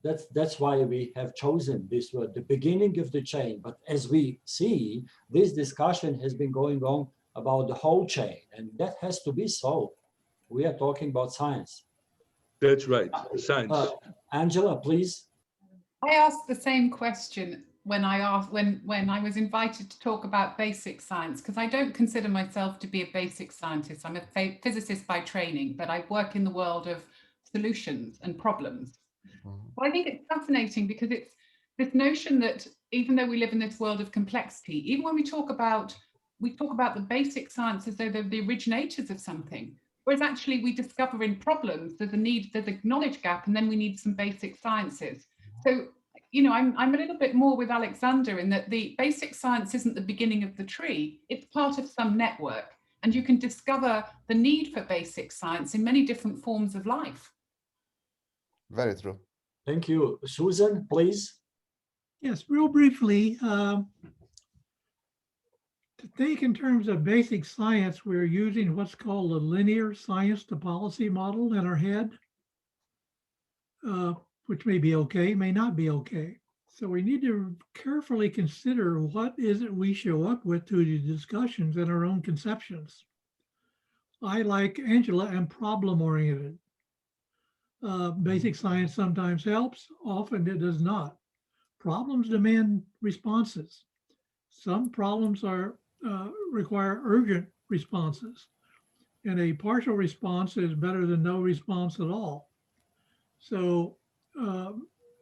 That's why we have chosen this word, the beginning of the chain. But as we see, this discussion has been going on about the whole chain, and that has to be so. We are talking about science. That's right, science. Angela, please. I asked the same question when I was invited to talk about basic science, because I don't consider myself to be a basic scientist. I'm a physicist by training, but I work in the world of solutions and problems. Well, I think it's fascinating because it's this notion that even though we live in this world of complexity, even when we talk about the basic science as though they're the originators of something, whereas actually we discover in problems there's a knowledge gap, and then we need some basic sciences. So, you know, I'm a little bit more with Alexander in that the basic science isn't the beginning of the tree, it's part of some network, and you can discover the need for basic science in many different forms of life. Very true. Thank you. Susan, please. Yes, real briefly, to think in terms of basic science, we're using what's called a linear science to policy model in our head, which may be okay, may not be okay. So we need to carefully consider what is it we show up with to the discussions and our own conceptions. I, like Angela, am problem-oriented. Basic science sometimes helps, often it does not. Problems demand responses. Some problems require urgent responses. and a partial response is better than no response at all. So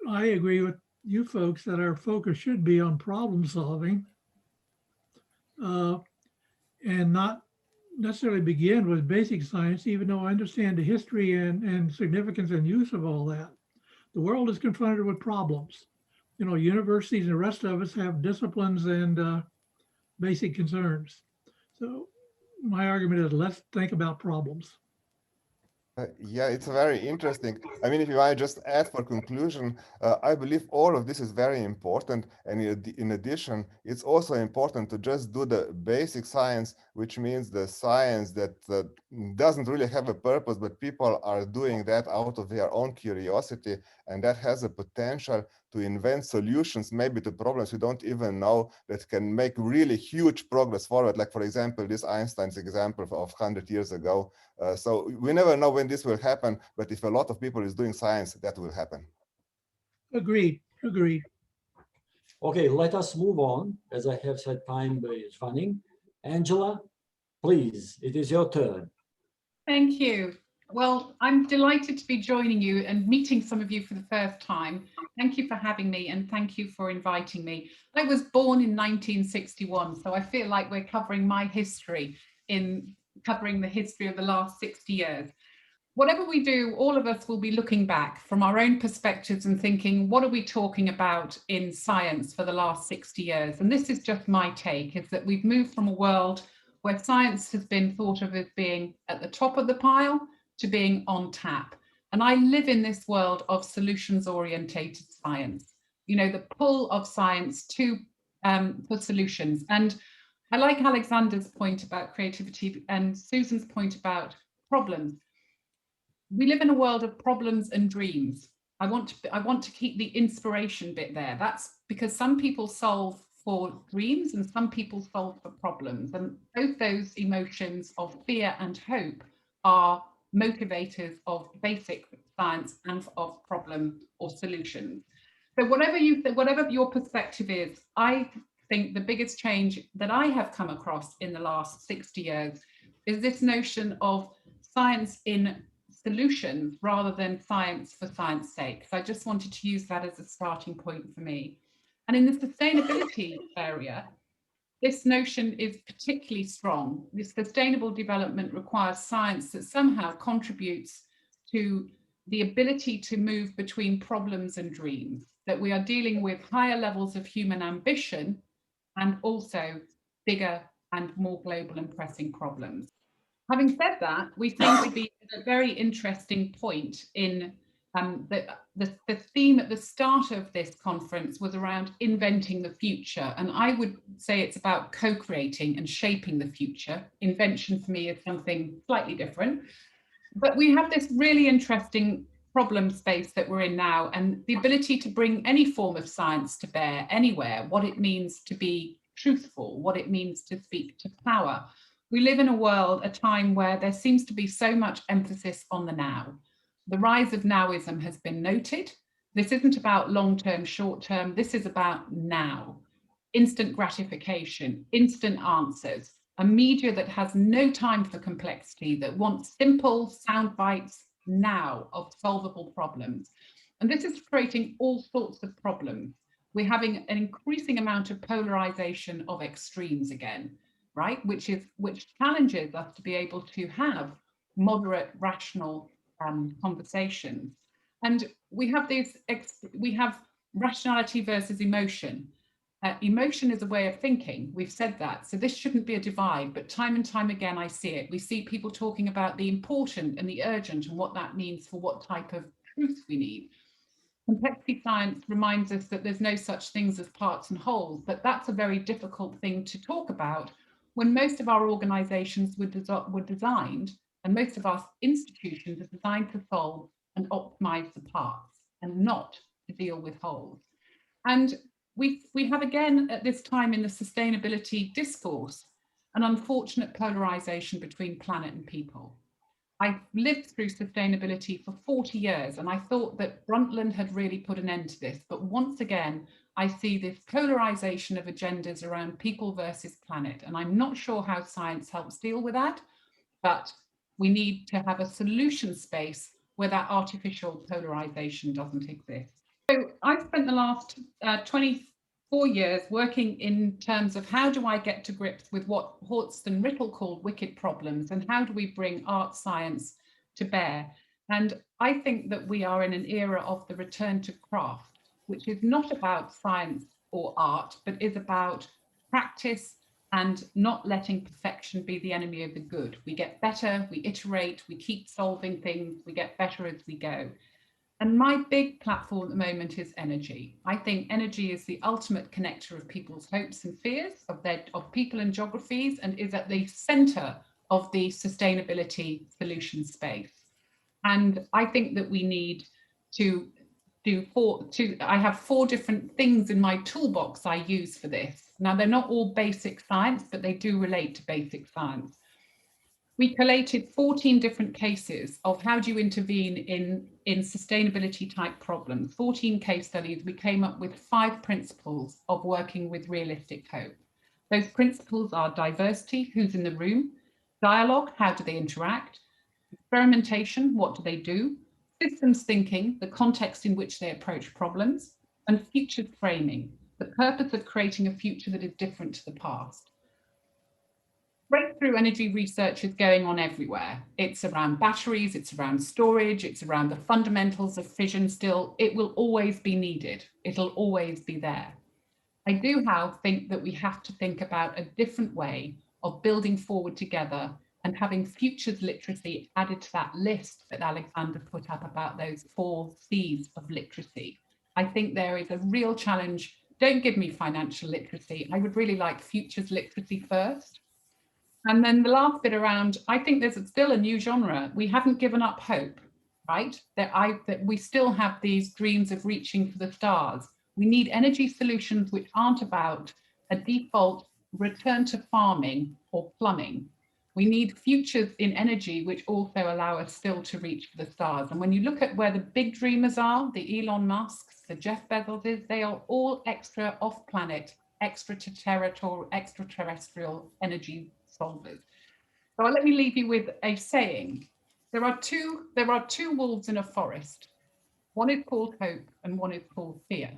I agree with you folks that our focus should be on problem solving and not necessarily begin with basic science, even though I understand the history and significance and use of all that. The world is confronted with problems. You know, universities and the rest of us have disciplines and basic concerns. So my argument is let's think about problems. Yeah, it's very interesting. I mean, if you want to just add for conclusion, I believe all of this is very important. And in addition, it's also important to just do the basic science, which means the science that doesn't really have a purpose, but people are doing that out of their own curiosity. And that has a potential to invent solutions, maybe to problems we don't even know, that can make really huge progress forward. Like, for example, this Einstein's example of 100 years ago. So we never know when this will happen, but if a lot of people is doing science, that will happen. Agreed, agreed. Okay, let us move on. As I have said, time is running. Angela, please, it is your turn. Thank you. Well, I'm delighted to be joining you and meeting some of you for the first time. Thank you for having me and thank you for inviting me. I was born in 1961, so I feel like we're covering my history in covering the history of the last 60 years. Whatever we do, all of us will be looking back from our own perspectives and thinking, what are we talking about in science for the last 60 years? And this is just my take, is that we've moved from a world where science has been thought of as being at the top of the pile to being on tap. And I live in this world of solutions-orientated science, you know, the pull of science to for solutions. And I like Alexander's point about creativity and Susan's point about problems. We live in a world of problems and dreams. I want to keep the inspiration bit there. That's because some people solve for dreams and some people solve for problems. And both those emotions of fear and hope are motivators of basic science and of problem or solutions. So whatever your perspective is, I think the biggest change that I have come across in the last 60 years is this notion of science in solutions rather than science for science sake. So I just wanted to use that as a starting point for me. And in the sustainability area, this notion is particularly strong. This sustainable development requires science that somehow contributes to the ability to move between problems and dreams, that we are dealing with higher levels of human ambition and also bigger and more global and pressing problems. Having said that, we seem to be at a very interesting point in the theme at the start of this conference was around inventing the future. And I would say it's about co-creating and shaping the future. Invention for me is something slightly different. But we have this really interesting problem space that we're in now, and the ability to bring any form of science to bear anywhere, what it means to be truthful, what it means to speak to power. We live in a world, a time where there seems to be so much emphasis on the now. The rise of nowism has been noted. This isn't about long-term, short-term. This is about now. Instant gratification, instant answers, a media that has no time for complexity, that wants simple sound bites now of solvable problems. And this is creating all sorts of problems. We're having an increasing amount of polarization of extremes again, right? Which challenges us to be able to have moderate, rational conversations. And we have rationality versus emotion. Emotion is a way of thinking. We've said that. So this shouldn't be a divide, but time and time again, I see it. We see people talking about the important and the urgent and what that means for what type of truth we need. Complexity science reminds us that there's no such things as parts and wholes, but that's a very difficult thing to talk about when most of our organizations were designed, and most of our institutions are designed to solve and optimize the parts and not to deal with wholes. And we have again at this time in the sustainability discourse, an unfortunate polarization between planet and people. I've lived through sustainability for 40 years and I thought that Brundtland had really put an end to this. But once again, I see this polarization of agendas around people versus planet. And I'm not sure how science helps deal with that, but We need to have a solution space where that artificial polarization doesn't exist. So I've spent the last 24 years working in terms of how do I get to grips with what Horst and Rittel called wicked problems, and how do we bring art science to bear. And I think that we are in an era of the return to craft, which is not about science or art, but is about practice and not letting perfection be the enemy of the good. We get better, we iterate, we keep solving things, we get better as we go. And my big platform at the moment is energy. I think energy is the ultimate connector of people's hopes and fears, of people and geographies, and is at the center of the sustainability solution space. And I think that we need to I have 4 different things in my toolbox I use for this. Now, they're not all basic science, but they do relate to basic science. We collated 14 different cases of how do you intervene in sustainability type problems, 14 case studies. We came up with 5 principles of working with realistic hope. Those principles are diversity, who's in the room, dialogue, how do they interact, experimentation, what do they do, systems thinking, the context in which they approach problems, and future framing, the purpose of creating a future that is different to the past. Breakthrough energy research is going on everywhere. It's around batteries, it's around storage, it's around the fundamentals of fission still. It will always be needed. It'll always be there. I do, however, think that we have to think about a different way of building forward together and having futures literacy added to that list that Alexander put up about those 4 C's of literacy. I think there is a real challenge. Don't give me financial literacy. I would really like futures literacy first. And then the last bit around, I think there's still a new genre. We haven't given up hope, right? That we still have these dreams of reaching for the stars. We need energy solutions which aren't about a default return to farming or plumbing. We need futures in energy which also allow us still to reach for the stars. And when you look at where the big dreamers are, the Elon Musks, the Jeff Bezoses, they are all extra off-planet, extraterrestrial energy solvers. So let me leave you with a saying. There are two wolves in a forest. One is called hope and one is called fear.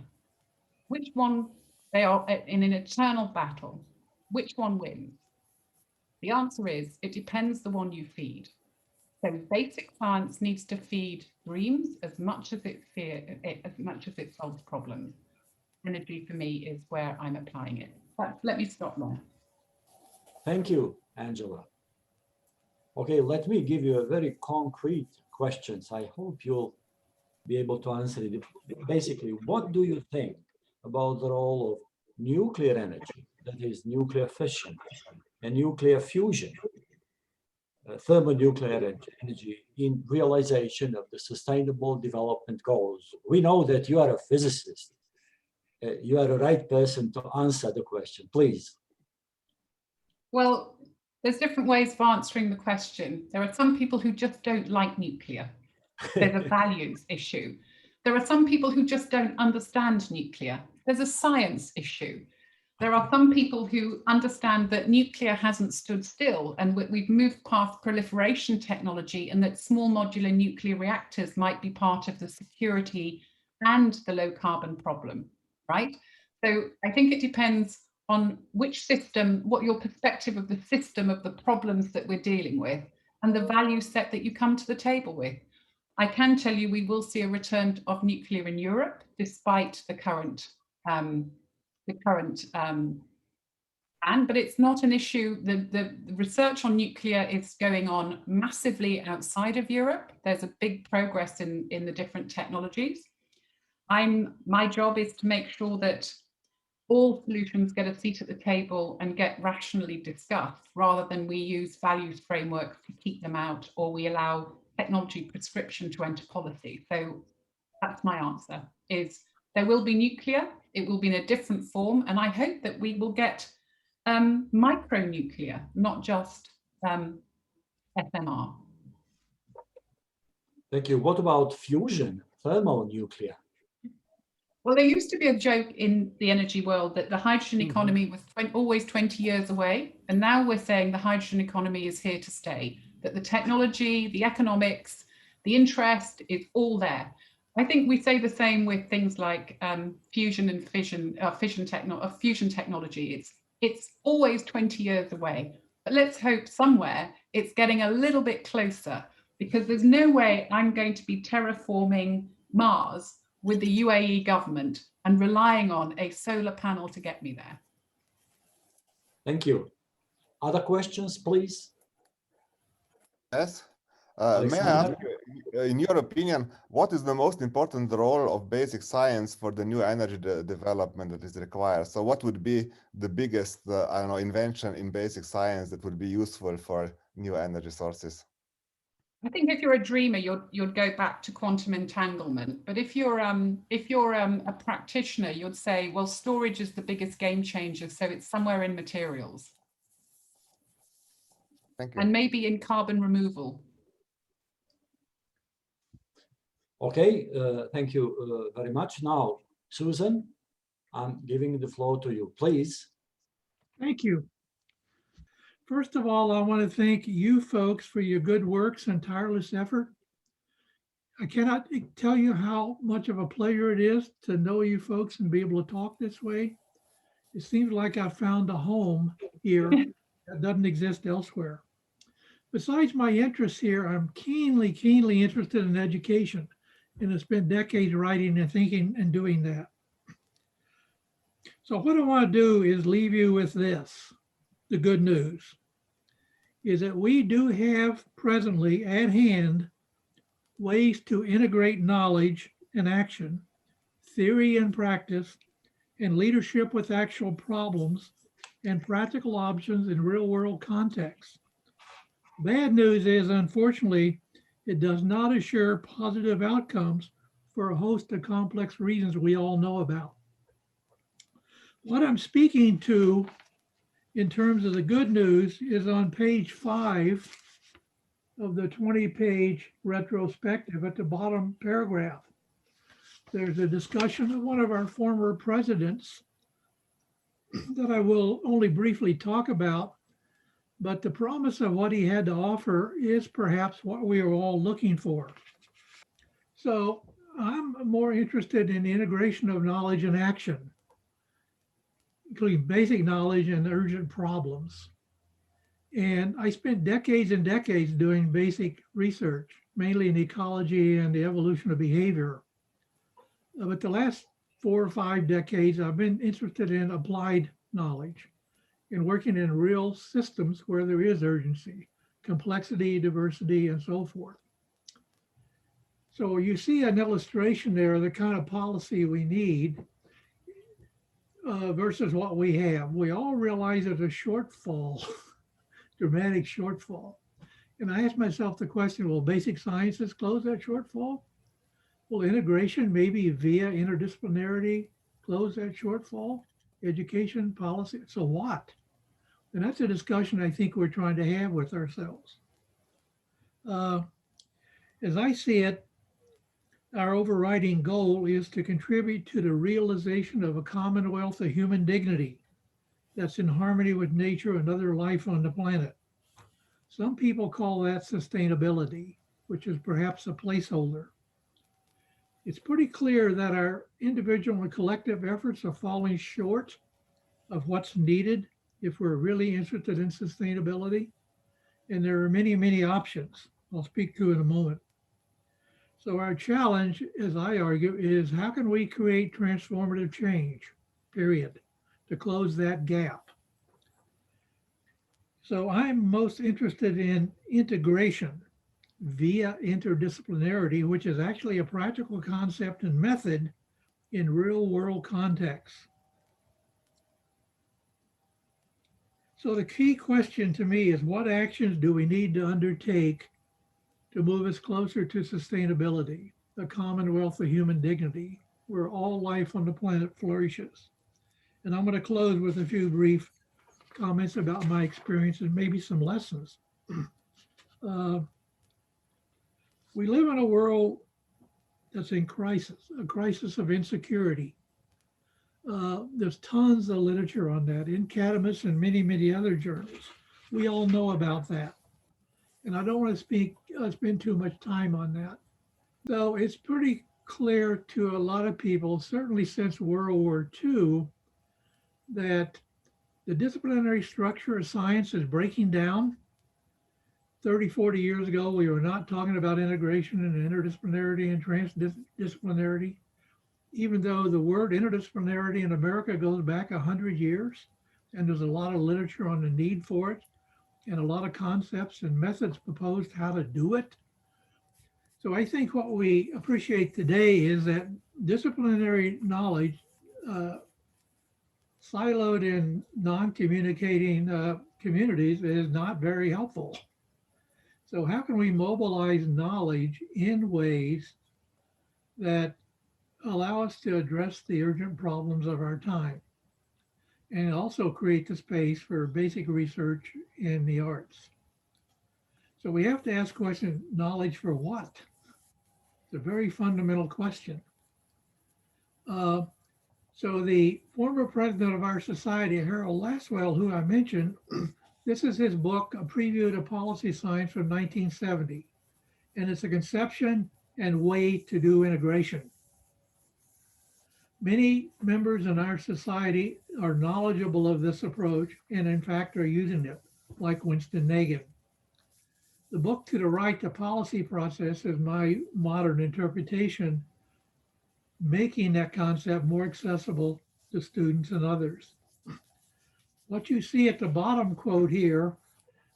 Which one? They are in an eternal battle. Which one wins? The answer is, it depends the one you feed. So basic science needs to feed dreams as much as it solves problems. Energy for me is where I'm applying it. But let me stop there. Thank you, Angela. Okay, let me give you a very concrete questions. I hope you'll be able to answer it. Basically, what do you think about the role of nuclear energy, that is nuclear fission, and nuclear fusion, thermonuclear energy in realization of the sustainable development goals? We know that you are a physicist. You are the right person to answer the question, please. Well, there's different ways of answering the question. There are some people who just don't like nuclear. There's a values issue. There are some people who just don't understand nuclear. There's a science issue. There are some people who understand that nuclear hasn't stood still and we've moved past proliferation technology, and that small modular nuclear reactors might be part of the security and the low carbon problem, right? So I think it depends on which system, what your perspective of the system of the problems that we're dealing with, and the value set that you come to the table with. I can tell you we will see a return of nuclear in Europe, despite the current ban, but it's not an issue. The research on nuclear is going on massively outside of Europe. There's a big progress in the different technologies. My job is to make sure that all solutions get a seat at the table and get rationally discussed, rather than we use values frameworks to keep them out, or we allow technology prescription to enter policy. So that's my answer, is there will be nuclear, it will be in a different form, and I hope that we will get micronuclear, not just SMR. Thank you. What about fusion, thermonuclear? Well, there used to be a joke in the energy world that the hydrogen economy was always 20 years away. And now we're saying the hydrogen economy is here to stay. that the technology, the economics, the interest is all there. I think we say the same with things like fusion and fission, fusion technology. It's always 20 years away, but let's hope somewhere it's getting a little bit closer, because there's no way I'm going to be terraforming Mars with the UAE government and relying on a solar panel to get me there. Thank you. Other questions, please? Yes. May I ask, Alexander? in your opinion, what is the most important role of basic science for the new energy development that is required? So what would be the biggest, I don't know, invention in basic science that would be useful for new energy sources? I think if you're a dreamer, you'd go back to quantum entanglement. But if you're a practitioner, you'd say, well, storage is the biggest game changer, so it's somewhere in materials. Thank you. And maybe in carbon removal. Okay, thank you very much. Now, Susan, I'm giving the floor to you, please. Thank you. First of all, I want to thank you folks for your good works and tireless effort. I cannot tell you how much of a pleasure it is to know you folks and be able to talk this way. It seems like I found a home here that doesn't exist elsewhere. Besides my interests here, I'm keenly interested in education, and have spent decades writing and thinking and doing that. So what I want to do is leave you with this. The good news is that we do have presently at hand ways to integrate knowledge and action, theory and practice, and leadership with actual problems and practical options in real-world contexts. Bad news is, unfortunately, it does not assure positive outcomes for a host of complex reasons we all know about. What I'm speaking to in terms of the good news is on page 5 of the 20-page retrospective at the bottom paragraph. There's a discussion of one of our former presidents that I will only briefly talk about, but the promise of what he had to offer is perhaps what we are all looking for. So I'm more interested in the integration of knowledge and action, including basic knowledge and urgent problems. And I spent decades and decades doing basic research, mainly in ecology and the evolution of behavior. But the last 4 or 5 decades, I've been interested in applied knowledge and working in real systems where there is urgency, complexity, diversity, and so forth. So you see an illustration there of the kind of policy we need versus what we have. We all realize there's a shortfall, dramatic shortfall. And I ask myself the question, will basic sciences close that shortfall? Will integration, maybe via interdisciplinarity, close that shortfall? Education, policy, so what? And that's a discussion I think we're trying to have with ourselves. As I see it, our overriding goal is to contribute to the realization of a commonwealth of human dignity that's in harmony with nature and other life on the planet. Some people call that sustainability, which is perhaps a placeholder. It's pretty clear that our individual and collective efforts are falling short of what's needed if we're really interested in sustainability. And there are many, many options I'll speak to in a moment. So our challenge, as I argue, is how can we create transformative change, period, to close that gap? So I'm most interested in integration via interdisciplinarity, which is actually a practical concept and method in real world contexts. So the key question to me is, what actions do we need to undertake to move us closer to sustainability, the commonwealth of human dignity, where all life on the planet flourishes? And I'm going to close with a few brief comments about my experience and maybe some lessons. We live in a world that's in crisis, a crisis of insecurity. There's tons of literature on that in Catamus and many, many other journals. We all know about that. And I don't want to spend too much time on that. So it's pretty clear to a lot of people, certainly since World War II, that the disciplinary structure of science is breaking down. 30, 40 years ago, we were not talking about integration and interdisciplinarity and transdisciplinarity, even though the word interdisciplinarity in America goes back 100 years, and there's a lot of literature on the need for it, and a lot of concepts and methods proposed how to do it. So I think what we appreciate today is that disciplinary knowledge, siloed in non-communicating communities, is not very helpful. So how can we mobilize knowledge in ways that allow us to address the urgent problems of our time and also create the space for basic research in the arts? So we have to ask the question, knowledge for what? It's a very fundamental question. So the former president of our society, Harold Lasswell, who I mentioned, this is his book, A Preview to Policy Science from 1970. And it's a conception and way to do integration. Many members in our society are knowledgeable of this approach and in fact are using it, like Winston Nagin. The book to the right, The Policy Process, is my modern interpretation, making that concept more accessible to students and others. What you see at the bottom quote here,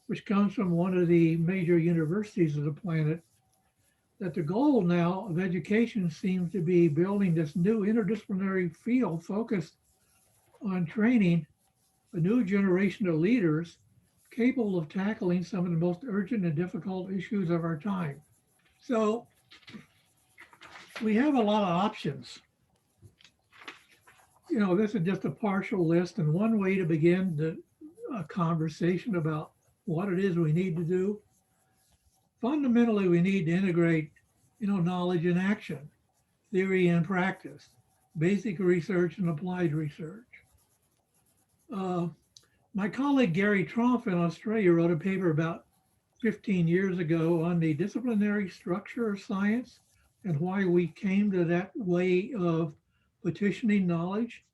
which comes from one of the major universities of the planet, that the goal now of education seems to be building this new interdisciplinary field focused on training a new generation of leaders capable of tackling some of the most urgent and difficult issues of our time. So we have a lot of options. You know, this is just a partial list, and one way to begin a conversation about what it is we need to do. Fundamentally, we need to integrate, knowledge and action, theory and practice, basic research and applied research. My colleague Gary Tromp in Australia wrote a paper about 15 years ago on the disciplinary structure of science and why we came to that way of petitioning knowledge,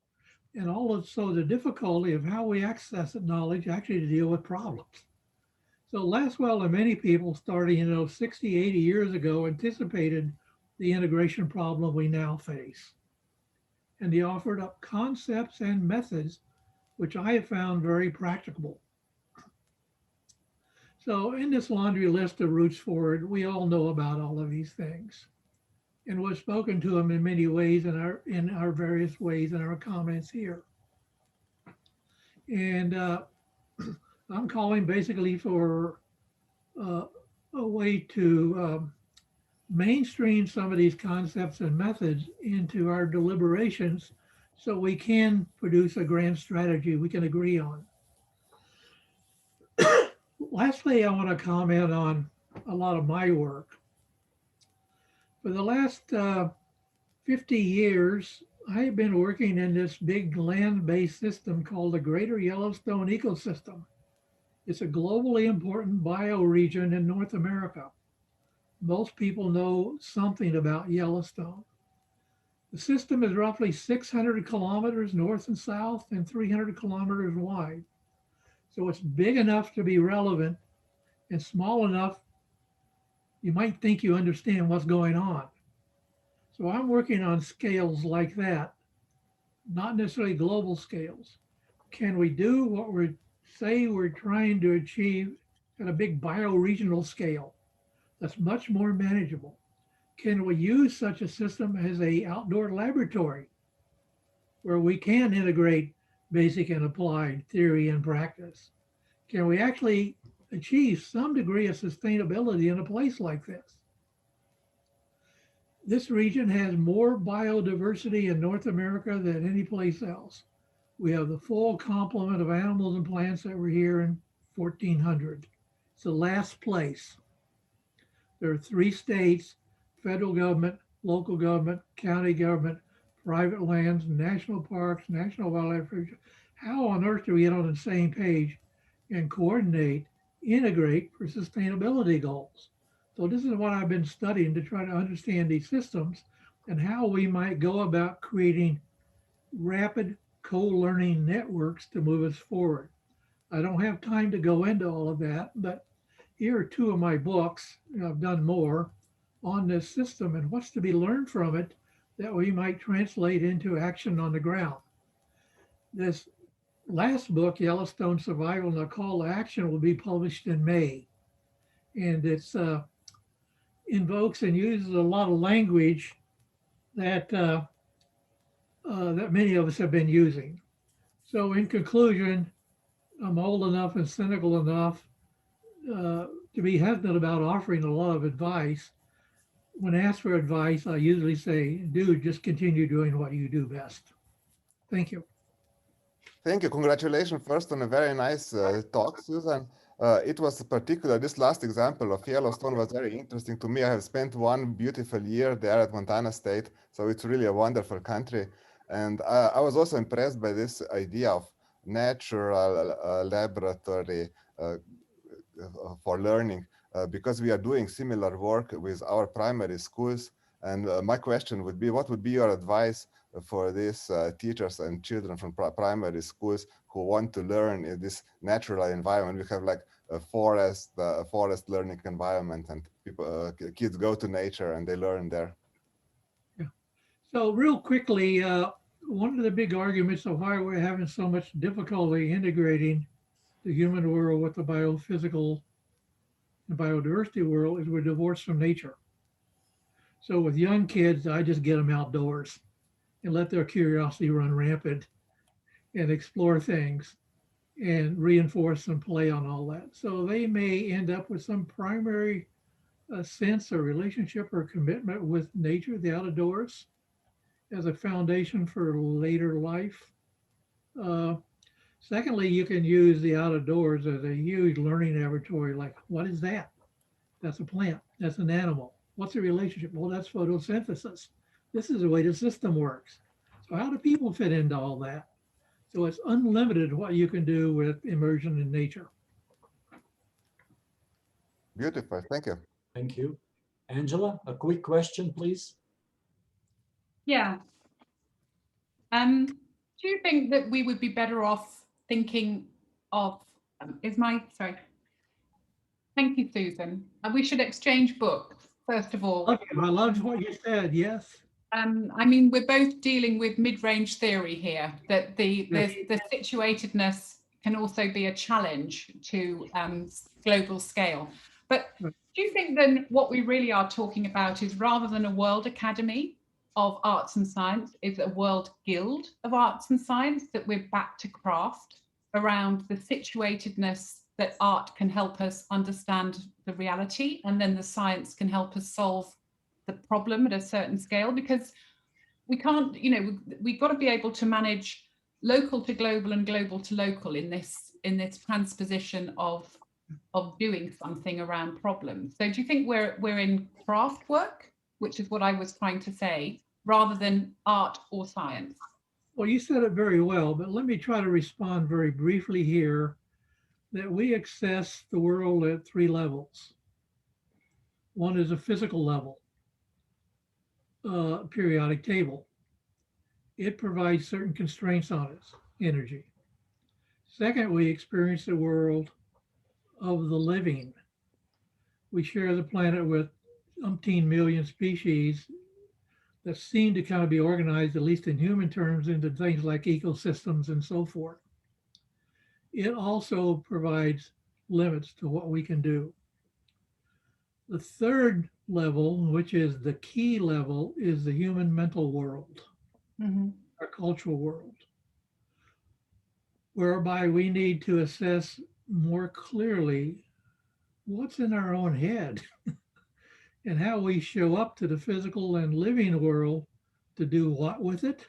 and also the difficulty of how we access that knowledge actually to deal with problems. So Lasswell and many people starting, 60, 80 years ago anticipated the integration problem we now face. And he offered up concepts and methods which I have found very practicable. So in this laundry list of routes forward, we all know about all of these things. And we've spoken to them in many ways in our various ways in our comments here. And I'm calling basically for a way to mainstream some of these concepts and methods into our deliberations so we can produce a grand strategy we can agree on. Lastly, I want to comment on a lot of my work. For the last 50 years, I've been working in this big land-based system called the Greater Yellowstone Ecosystem. It's a globally important bioregion in North America. Most people know something about Yellowstone. The system is roughly 600 kilometers north and south and 300 kilometers wide. So it's big enough to be relevant and small enough you might think you understand what's going on. So I'm working on scales like that, not necessarily global scales. Can we do what we're trying to achieve at a big bioregional scale that's much more manageable? Can we use such a system as an outdoor laboratory where we can integrate basic and applied theory and practice? Can we actually achieve some degree of sustainability in a place like this? This region has more biodiversity in North America than any place else. We have the full complement of animals and plants that were here in 1400. It's the last place. There are 3 states, federal government, local government, county government, private lands, national parks, national wildlife refuge. How on earth do we get on the same page and coordinate integrate for sustainability goals. So this is what I've been studying to try to understand these systems and how we might go about creating rapid co-learning networks to move us forward. I don't have time to go into all of that, but here are two of my books. I've done more on this system and what's to be learned from it that we might translate into action on the ground. This last book, Yellowstone Survival and a Call to Action, will be published in May. And it's invokes and uses a lot of language that that many of us have been using. So in conclusion, I'm old enough and cynical enough to be hesitant about offering a lot of advice. When asked for advice, I usually say, dude, just continue doing what you do best. Thank you. Thank you. Congratulations first on a very nice talk, Susan. It was particular, this last example of Yellowstone was very interesting to me. I have spent one beautiful year there at Montana State, so it's really a wonderful country. And I was also impressed by this idea of natural laboratory for learning, because we are doing similar work with our primary schools. And my question would be, what would be your advice for these teachers and children from primary schools who want to learn in this natural environment? We have like a forest learning environment, and people, kids go to nature and they learn there. Yeah. So real quickly, one of the big arguments of why we're having so much difficulty integrating the human world with the biophysical and biodiversity world is we're divorced from nature. So with young kids, I just get them outdoors and let their curiosity run rampant and explore things and reinforce and play on all that. So they may end up with some primary sense or relationship or commitment with nature, the outdoors, as a foundation for later life. Secondly, you can use the outdoors as a huge learning laboratory. Like, what is that? That's a plant. That's an animal. What's the relationship? Well, that's photosynthesis. This is the way the system works. So how do people fit into all that? So it's unlimited what you can do with immersion in nature. Beautiful. Thank you. Thank you. Angela, a quick question, please. Yeah. Do you think that we would be better off thinking of, sorry. Thank you, Susan. We should exchange books, first of all. Okay, I loved what you said, yes. I mean, we're both dealing with mid-range theory here, that the situatedness can also be a challenge to global scale. But do you think then what we really are talking about is, rather than a world academy of arts and science, is a world guild of arts and science, that we're back to craft around the situatedness, that art can help us understand the reality, and then the science can help us solve the problem at a certain scale? Because we can't, you know, we've got to be able to manage local to global and global to local in this transposition of doing something around problems. So do you think we're in craft work, which is what I was trying to say, rather than art or science? Well, you said it very well, but let me try to respond very briefly here, that we access the world at 3 levels. One is a physical level, periodic table. It provides certain constraints on its energy. Second, we experience the world of the living. We share the planet with umpteen million species that seem to kind of be organized, at least in human terms, into things like ecosystems and so forth. It also provides limits to what we can do. The third level, which is the key level, is the human mental world, our cultural world, whereby we need to assess more clearly what's in our own head and how we show up to the physical and living world to do what with it.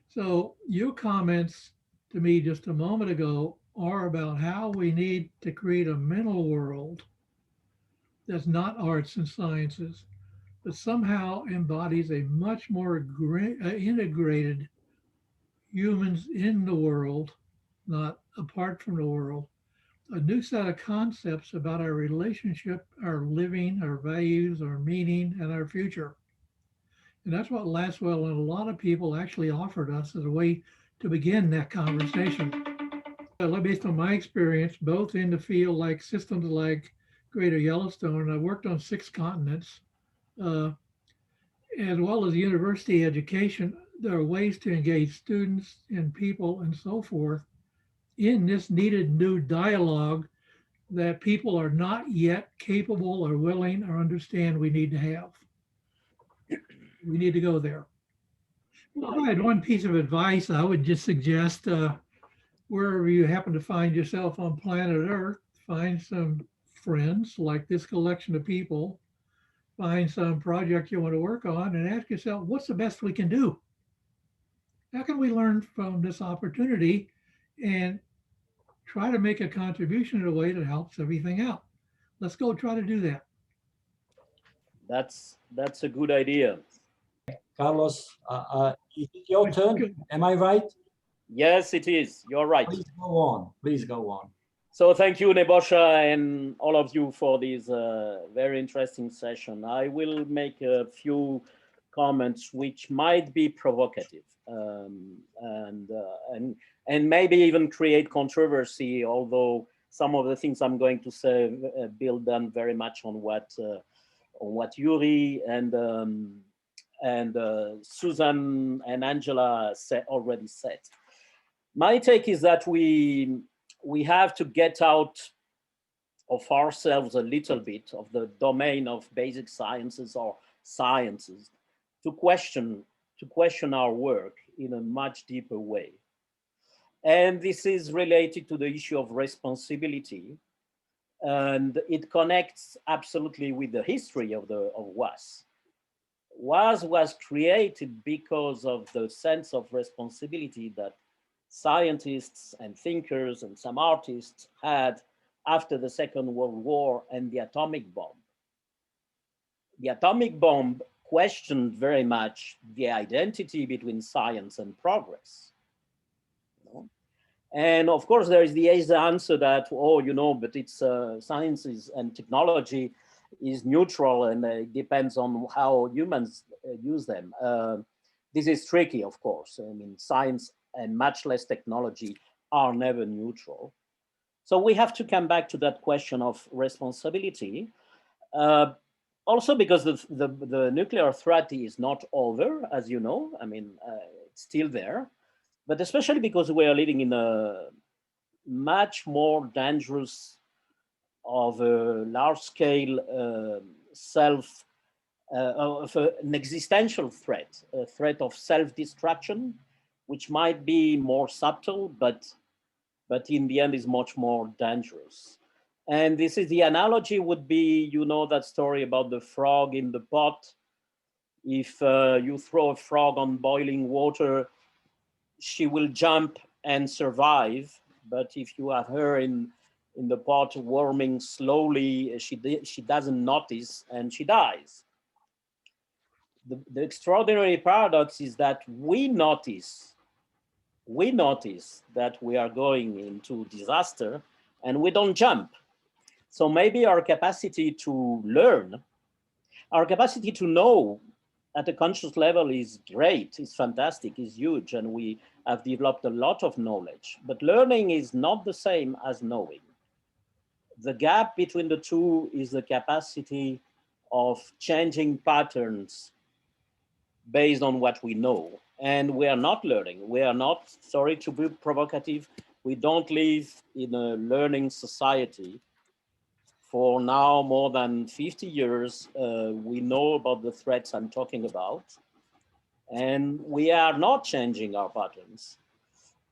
So your comments to me just a moment ago are about how we need to create a mental world that's not arts and sciences, but somehow embodies a much more integrated humans in the world, not apart from the world, a new set of concepts about our relationship, our living, our values, our meaning, and our future. And that's what Laswell and a lot of people actually offered us as a way to begin that conversation. Based on my experience, both in the field like systems like Greater Yellowstone, I worked on 6 continents, as well as university education. There are ways to engage students and people and so forth in this needed new dialogue that people are not yet capable or willing or understand we need to have. We need to go there. Well, if I had one piece of advice, I would just suggest wherever you happen to find yourself on planet Earth, find some friends like this collection of people, find some project you want to work on and ask yourself, what's the best we can do? How can we learn from this opportunity and try to make a contribution in a way that helps everything out? Let's go try to do that. That's a good idea. Carlos, is it your turn? Am I right? Yes, it is. You're right. Please go on. Please go on. So thank you, Nebojša, and all of you for this very interesting session. I will make a few comments which might be provocative and maybe even create controversy, although some of the things I'm going to say build on very much on what Juri and Susan and Angela already said. My take is that we have to get out of ourselves a little bit of the domain of basic sciences or sciences to question our work in a much deeper way. And this is related to the issue of responsibility, and it connects absolutely with the history of WAAS. WAAS was created because of the sense of responsibility that scientists and thinkers and some artists had after the Second World War and the atomic bomb. The atomic bomb questioned very much the identity between science and progress. And of course, there is the answer that, oh, but it's sciences and technology is neutral and it depends on how humans use them. This is tricky, of course. I mean, science and much less technology are never neutral. So we have to come back to that question of responsibility. Also because the nuclear threat is not over, as you know. I mean, it's still there. But especially because we are living in a much more dangerous of a large-scale of an existential threat, a threat of self-destruction, which might be more subtle, but in the end is much more dangerous. And this is the analogy would be, that story about the frog in the pot. If you throw a frog on boiling water, she will jump and survive. But if you have her in the pot warming slowly, she doesn't notice and she dies. The extraordinary paradox is that we notice that we are going into disaster and we don't jump. So maybe our capacity to learn, our capacity to know at a conscious level is great, is fantastic, is huge, and we have developed a lot of knowledge. But learning is not the same as knowing. The gap between the two is the capacity of changing patterns based on what we know. And we are not learning. We are not, sorry to be provocative, we don't live in a learning society. For now, more than 50 years, we know about the threats I'm talking about, and we are not changing our patterns.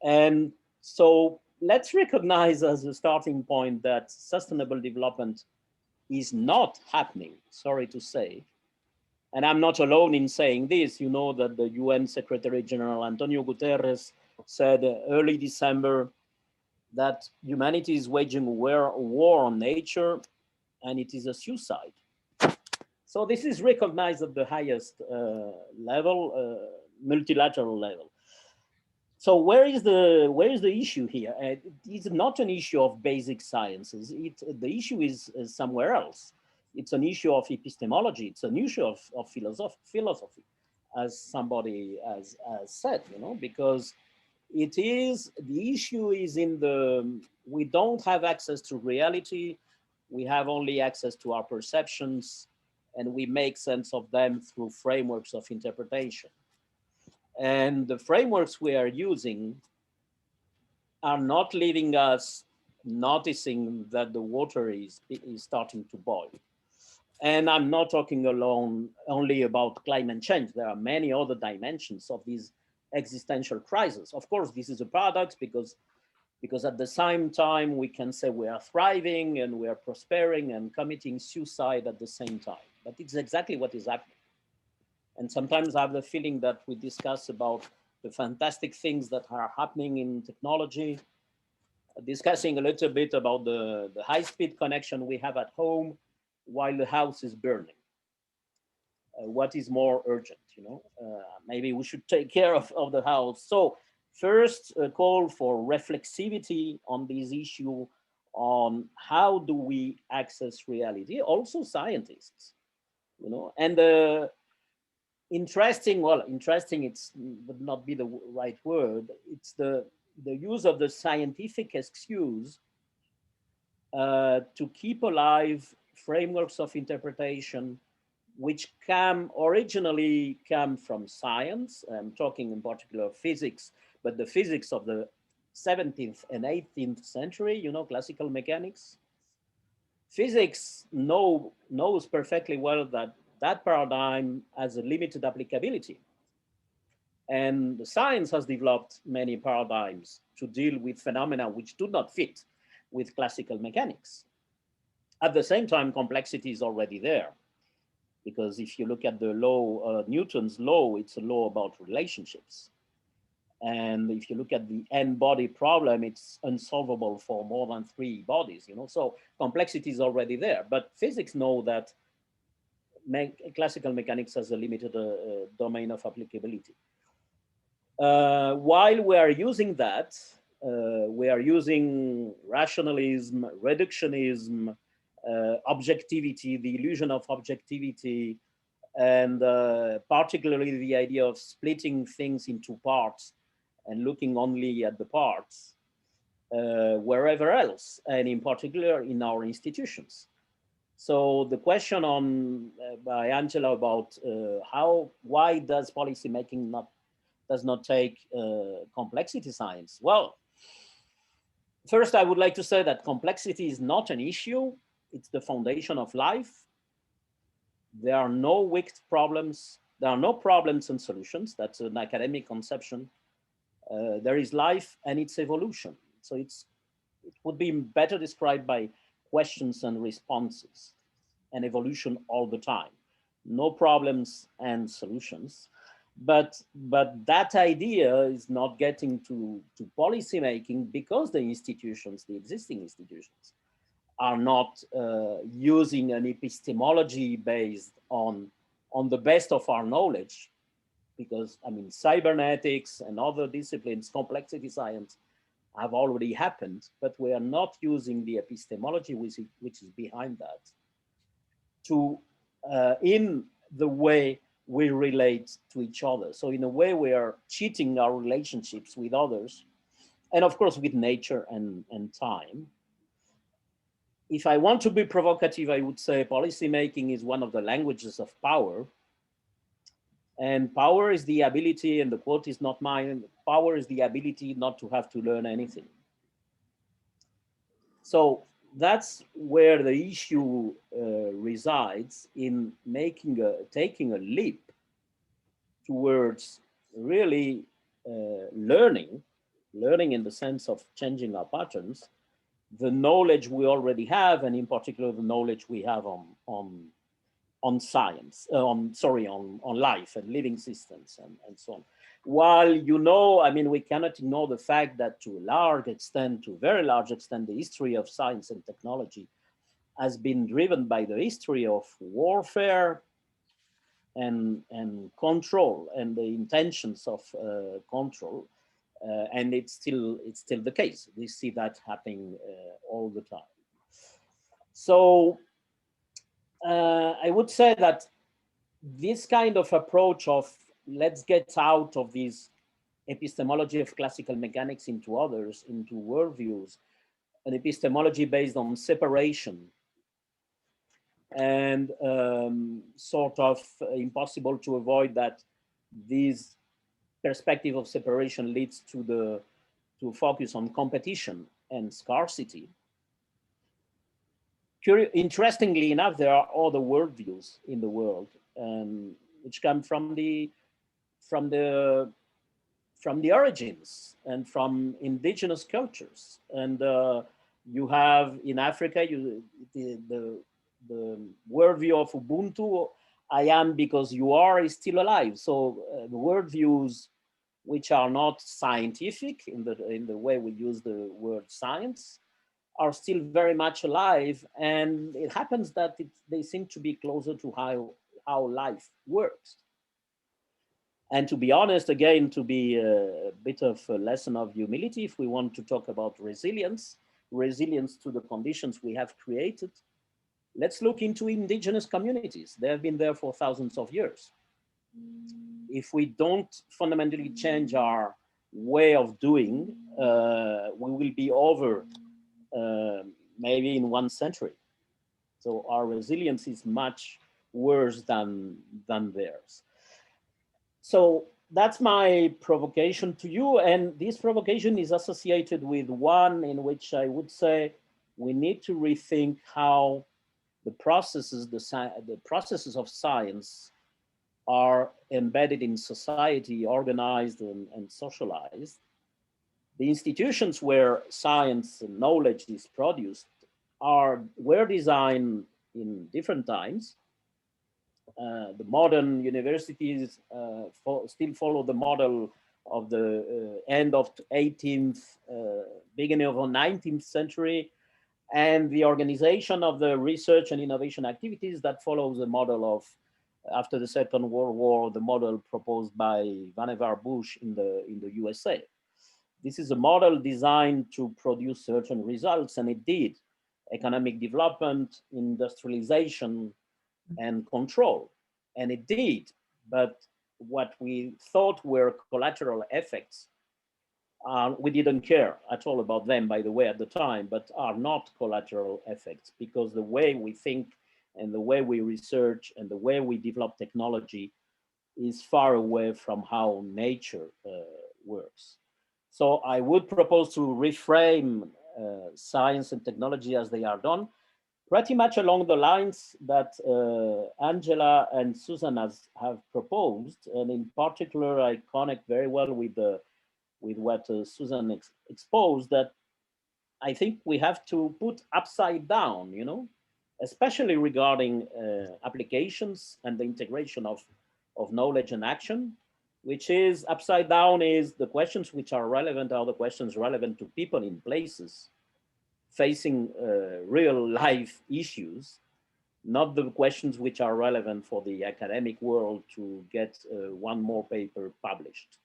And so let's recognize as a starting point that sustainable development is not happening, sorry to say. And I'm not alone in saying this. You know that the UN Secretary General Antonio Guterres said early December that humanity is waging a war on nature, and it is a suicide. So this is recognized at the highest level, multilateral level. So where is the issue here? It's not an issue of basic sciences. The issue is somewhere else. It's an issue of epistemology. It's an issue of philosophy, as somebody has said, you know, because the issue is we don't have access to reality. We have only access to our perceptions, and we make sense of them through frameworks of interpretation. And the frameworks we are using are not leaving us noticing that the water is starting to boil. And I'm not talking only about climate change. There are many other dimensions of these existential crises. Of course, this is a paradox because at the same time, we can say we are thriving and we are prospering and committing suicide at the same time. But it's exactly what is happening. And sometimes I have the feeling that we discuss about the fantastic things that are happening in technology, discussing a little bit about the high-speed connection we have at home while the house is burning. What is more urgent, you know? Maybe we should take care of the house. So first, a call for reflexivity on this issue on how do we access reality, also scientists, you know, and interesting, it's would not be the right word. It's the use of the scientific excuse to keep alive frameworks of interpretation which originally come from science. I'm talking in particular physics, but the physics of the 17th and 18th century, you know, classical mechanics. Physics knows perfectly well that paradigm has a limited applicability. And the science has developed many paradigms to deal with phenomena which do not fit with classical mechanics. At the same time, complexity is already there. Because if you look at the law, Newton's law, it's a law about relationships. And if you look at the n-body problem, it's unsolvable for more than 3 bodies, you know. So complexity is already there. But physics know that classical mechanics has a limited domain of applicability. While we are using that, we are using rationalism, reductionism, objectivity, the illusion of objectivity, and particularly the idea of splitting things into parts and looking only at the parts wherever else, and in particular in our institutions. So the question by Angela about why does policymaking does not take complexity science? Well, first I would like to say that complexity is not an issue. It's the foundation of life. There are no weak problems. There are no problems and solutions. That's an academic conception. There is life and its evolution. So it would be better described by questions and responses and evolution all the time. No problems and solutions. But that idea is not getting to policy making because the existing institutions, are not using an epistemology based on the best of our knowledge, because I mean cybernetics and other disciplines, complexity science, have already happened, but we are not using the epistemology which is behind that to in the way we relate to each other. So in a way we are cheating our relationships with others, and of course with nature and time. If I want to be provocative, I would say policymaking is one of the languages of power. And power is the ability, and the quote is not mine, power is the ability not to have to learn anything. So that's where the issue resides, in taking a leap towards really learning in the sense of changing our patterns, the knowledge we already have, and in particular the knowledge we have on science, on life and living systems and so on. While, you know, I mean, we cannot ignore the fact that to a very large extent, the history of science and technology has been driven by the history of warfare and control, and the intentions of control. And it's still the case. We see that happening all the time. So I would say that this kind of approach of let's get out of this epistemology of classical mechanics into others, into worldviews, an epistemology based on separation and sort of impossible to avoid that this perspective of separation leads to focus on competition and scarcity. Interestingly enough, there are other worldviews in the world which come from the origins and from indigenous cultures. And you have in Africa, the worldview of Ubuntu, I am because you are, is still alive. So the worldviews which are not scientific in the way we use the word science are still very much alive. And it happens that they seem to be closer to how life works. And to be honest, again, to be a bit of a lesson of humility, if we want to talk about resilience to the conditions we have created, let's look into indigenous communities. They have been there for thousands of years. If we don't fundamentally change our way of doing, we will be over maybe in 1 century. So our resilience is much worse than theirs. So that's my provocation to you. And this provocation is associated with one in which I would say we need to rethink how the processes of science are embedded in society, organized and socialized. The institutions where science and knowledge is produced were designed in different times. The modern universities still follow the model of the end of 18th, beginning of the 19th century, and the organization of the research and innovation activities that follows the model of, after the Second World War, the model proposed by Vannevar Bush in the USA. This is a model designed to produce certain results, and it did. Economic development, industrialization, and control. And it did, but what we thought were collateral effects, we didn't care at all about them, by the way, at the time, but are not collateral effects, because the way we think and the way we research and the way we develop technology is far away from how nature works. So I would propose to reframe science and technology as they are done, pretty much along the lines that Angela and Susan have proposed. And in particular, I connect very well with what Susan exposed, that I think we have to put upside down, especially regarding applications and the integration of knowledge and action, which is upside down is the questions which are relevant are the questions relevant to people in places facing real life issues, not the questions which are relevant for the academic world to get one more paper published.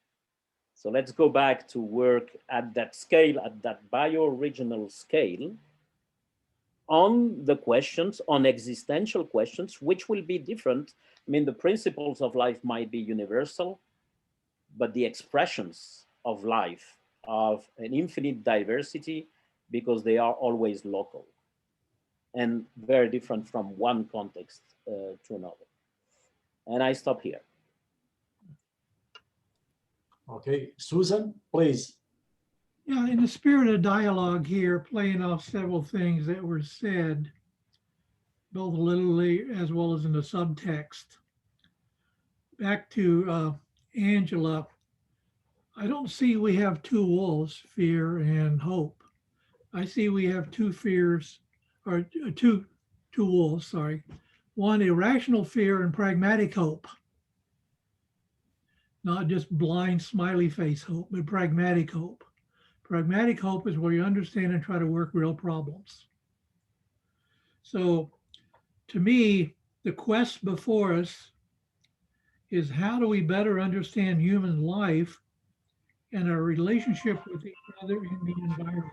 So let's go back to work at that scale, at that bioregional scale, on the questions, on existential questions, which will be different. I mean, the principles of life might be universal, but the expressions of life of an infinite diversity, because they are always local and very different from one context to another. And I stop here. Okay, Susan, please. Yeah, in the spirit of dialogue here, playing off several things that were said, both literally as well as in the subtext. Back to Angela, I don't see we have two wolves, fear and hope. I see we have two fears, or two wolves, sorry. One, irrational fear and pragmatic hope. Not just blind smiley face hope, but pragmatic hope. Pragmatic hope is where you understand and try to work real problems. So to me, the quest before us is how do we better understand human life and our relationship with each other in the environment.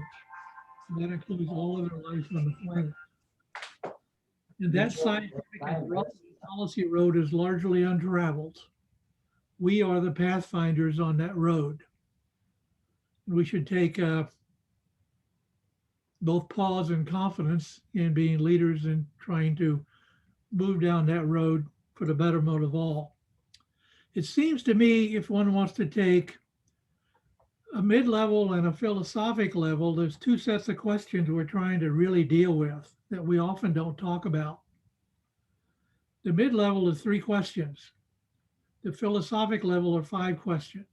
And that includes all other life on the planet. And that scientific and policy road is largely untraveled. We are the pathfinders on that road. We should take both pause and confidence in being leaders and trying to move down that road for the betterment of all. It seems to me if one wants to take a mid-level and a philosophic level, there's two sets of questions we're trying to really deal with that we often don't talk about. The mid-level is 3 questions. The philosophic level are 5 questions.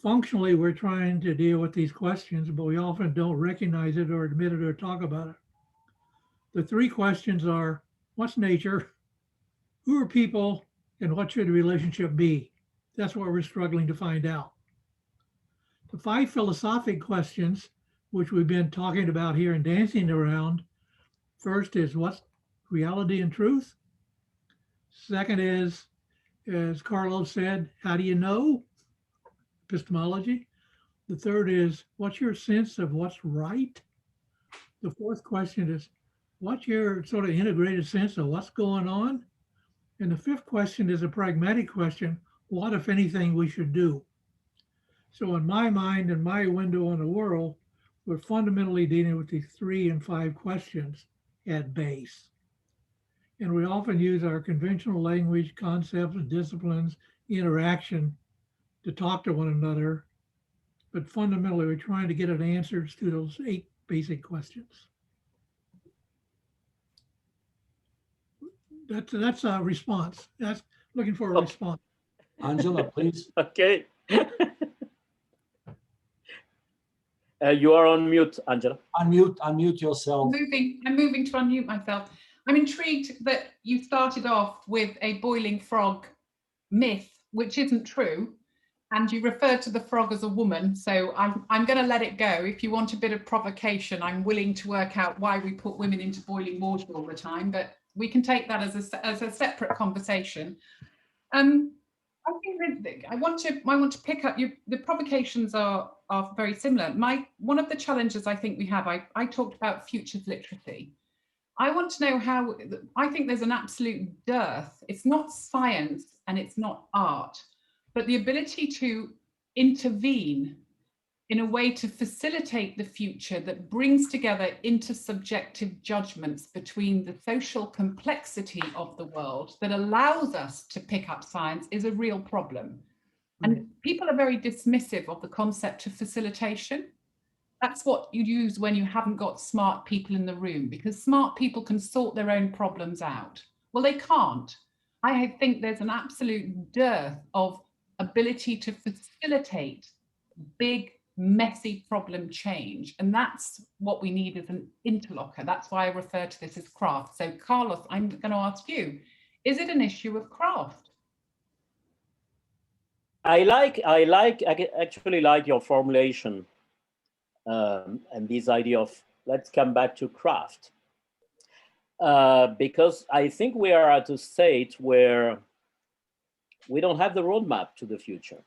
Functionally, we're trying to deal with these questions, but we often don't recognize it or admit it or talk about it. The 3 questions are, what's nature? Who are people? And what should the relationship be? That's what we're struggling to find out. The 5 philosophic questions, which we've been talking about here and dancing around, first is what's reality and truth? Second is, as Carlos said, how do you know? Epistemology. The third is, what's your sense of what's right? The fourth question is, what's your sort of integrated sense of what's going on? And the fifth question is a pragmatic question. What, if anything, we should do? So in my mind and my window on the world, we're fundamentally dealing with these 3 and 5 questions at base. And we often use our conventional language, concepts, disciplines, interaction to talk to one another. But fundamentally, we're trying to get at answers to those 8 basic questions. That's a response. That's looking for a response. Angela, please. Okay. You are on mute, Angela. Unmute yourself. I'm moving to unmute myself. I'm intrigued that you started off with a boiling frog myth, which isn't true, and you referred to the frog as a woman. So I'm going to let it go. If you want a bit of provocation, I'm willing to work out why we put women into boiling water all the time, but we can take that as a separate conversation. I think that I want to pick up the provocations are very similar. One of the challenges I think we have, I talked about futures literacy. I want to know how, I think there's an absolute dearth. It's not science and it's not art, but the ability to intervene in a way to facilitate the future that brings together intersubjective judgments between the social complexity of the world that allows us to pick up science is a real problem. And people are very dismissive of the concept of facilitation. That's what you use when you haven't got smart people in the room, because smart people can sort their own problems out. Well, they can't. I think there's an absolute dearth of ability to facilitate big, messy problem change. And that's what we need as an interlocker. That's why I refer to this as craft. So Carlos, I'm going to ask you, is it an issue of craft? I actually like your formulation and this idea of let's come back to craft. Because I think we are at a state where we don't have the roadmap to the future.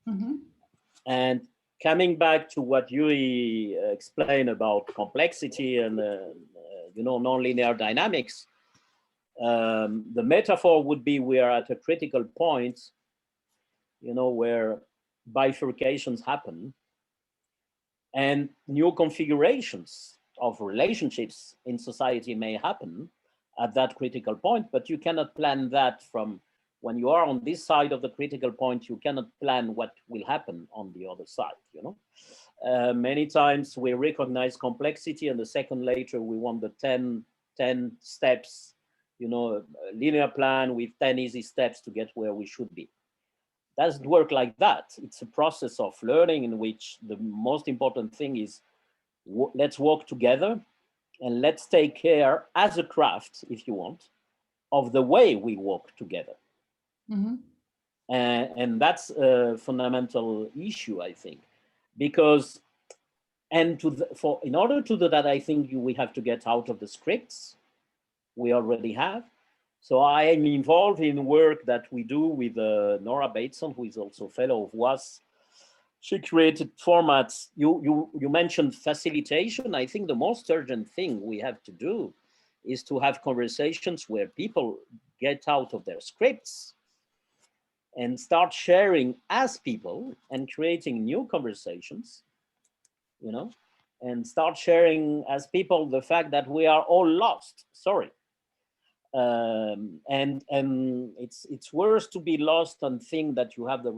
Mm-hmm. And coming back to what Juri explained about complexity and nonlinear dynamics, the metaphor would be we are at a critical point, where bifurcations happen and new configurations of relationships in society may happen at that critical point, but you cannot plan that from when you are on this side of the critical point. You cannot plan what will happen on the other side, Many times we recognize complexity and a second later we want the 10 steps, a linear plan with 10 easy steps to get where we should be. Doesn't work like that. It's a process of learning in which the most important thing is let's work together and let's take care as a craft, if you want, of the way we work together. Mm-hmm. And that's a fundamental issue, I think, because in order to do that, I think we have to get out of the scripts we already have. So I am involved in work that we do with Nora Bateson, who is also fellow of WAAS, She created formats. You mentioned facilitation. I think the most urgent thing we have to do is to have conversations where people get out of their scripts and start sharing as people and creating new conversations, you know, and start sharing as people the fact that we are all lost. Sorry. And it's worse to be lost and think that you have the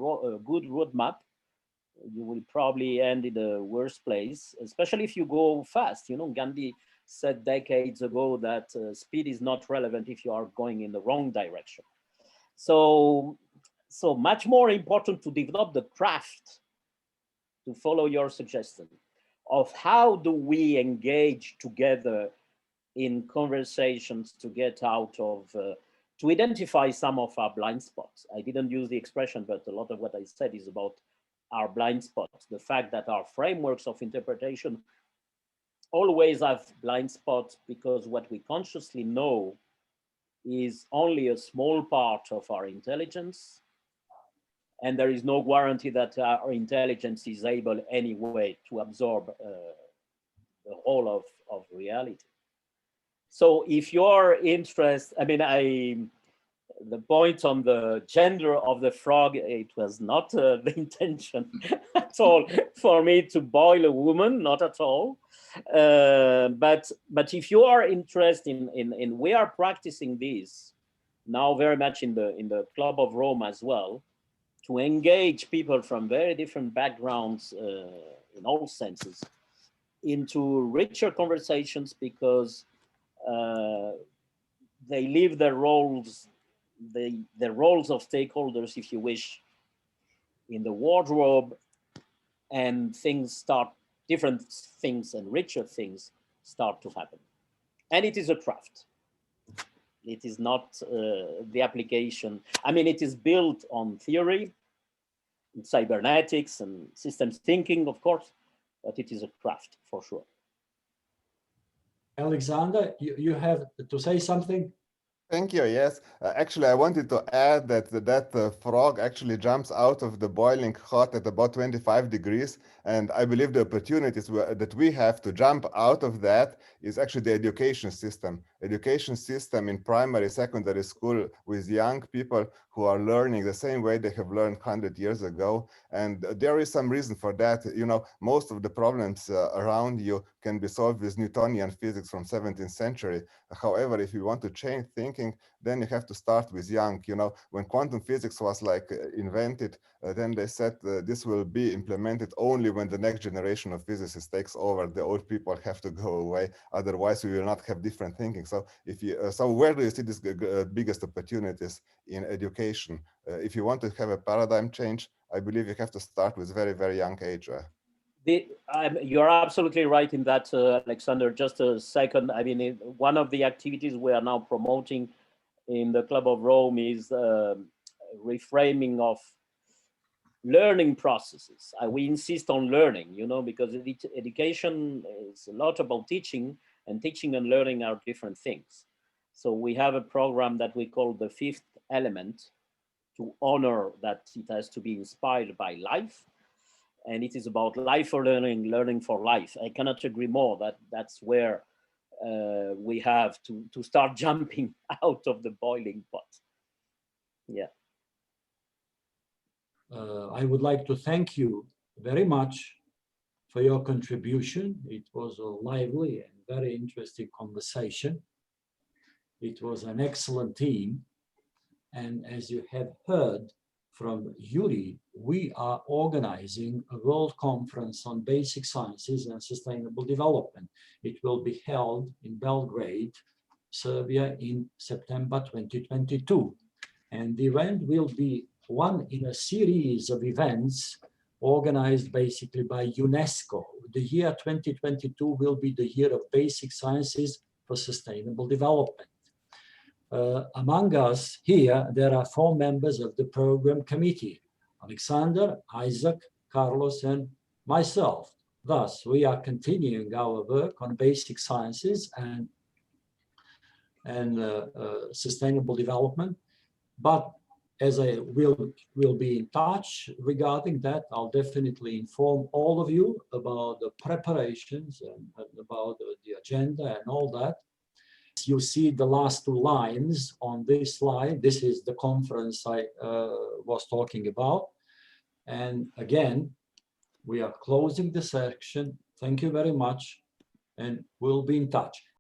good roadmap. You will probably end in a worse place, especially if you go fast. You know, Gandhi said decades ago that speed is not relevant if you are going in the wrong direction. So much more important to develop the craft, to follow your suggestion, of how do we engage together in conversations to get out of, to identify some of our blind spots. I didn't use the expression, but a lot of what I said is about our blind spots. The fact that our frameworks of interpretation always have blind spots because what we consciously know is only a small part of our intelligence. And there is no guarantee that our intelligence is able anyway to absorb the whole of reality. So if you're interested, I mean, the point on the gender of the frog, it was not the intention at all for me to boil a woman, not at all. But if you are interested in we are practicing this now very much in the Club of Rome as well, to engage people from very different backgrounds in all senses into richer conversations, because they live their roles, the roles of stakeholders, if you wish, in the wardrobe, and different things and richer things start to happen. And it is a craft. It is not the application. I mean, it is built on theory, cybernetics and systems thinking, of course, but it is a craft for sure. Alexander, you have to say something? Thank you. Yes, actually, I wanted to add that frog actually jumps out of the boiling hot at about 25 degrees. And I believe the opportunities that we have to jump out of that is actually the education system. Education system in primary, secondary school with young people who are learning the same way they have learned 100 years ago. And there is some reason for that. You know, most of the problems around you can be solved with Newtonian physics from 17th century. However, if you want to change thinking, then you have to start with young. You know, when quantum physics was invented, then they said this will be implemented only when the next generation of physicists takes over. The old people have to go away, otherwise we will not have different thinking. So if you, so where do you see these biggest opportunities in education? If you want to have a paradigm change, I believe you have to start with very, very young age. You're absolutely right in that, Alexander. Just a second. I mean, one of the activities we are now promoting in the Club of Rome is reframing of learning processes. We insist on learning, you know, because education is a lot about teaching, and teaching and learning are different things. So we have a program that we call the fifth element, to honor that it has to be inspired by life. And it is about life for learning, learning for life. I cannot agree more that that's where we have to start jumping out of the boiling pot. Yeah. I would like to thank you very much for your contribution. It was a lively and very interesting conversation. It was an excellent team. And as you have heard from Juri, we are organizing a World Conference on Basic Sciences and Sustainable Development. It will be held in Belgrade, Serbia in September 2022. And the event will be one in a series of events organized basically by UNESCO. The year 2022 will be the year of basic sciences for sustainable development. Among us here, there are 4 members of the program committee: Alexander, Isaac, Carlos, and myself. Thus, we are continuing our work on basic sciences and sustainable development. But as I will be in touch regarding that, I'll definitely inform all of you about the preparations and about the agenda and all that. You see the last two lines on this slide. This is the conference I was talking about. And again, we are closing the section. Thank you very much, and we'll be in touch.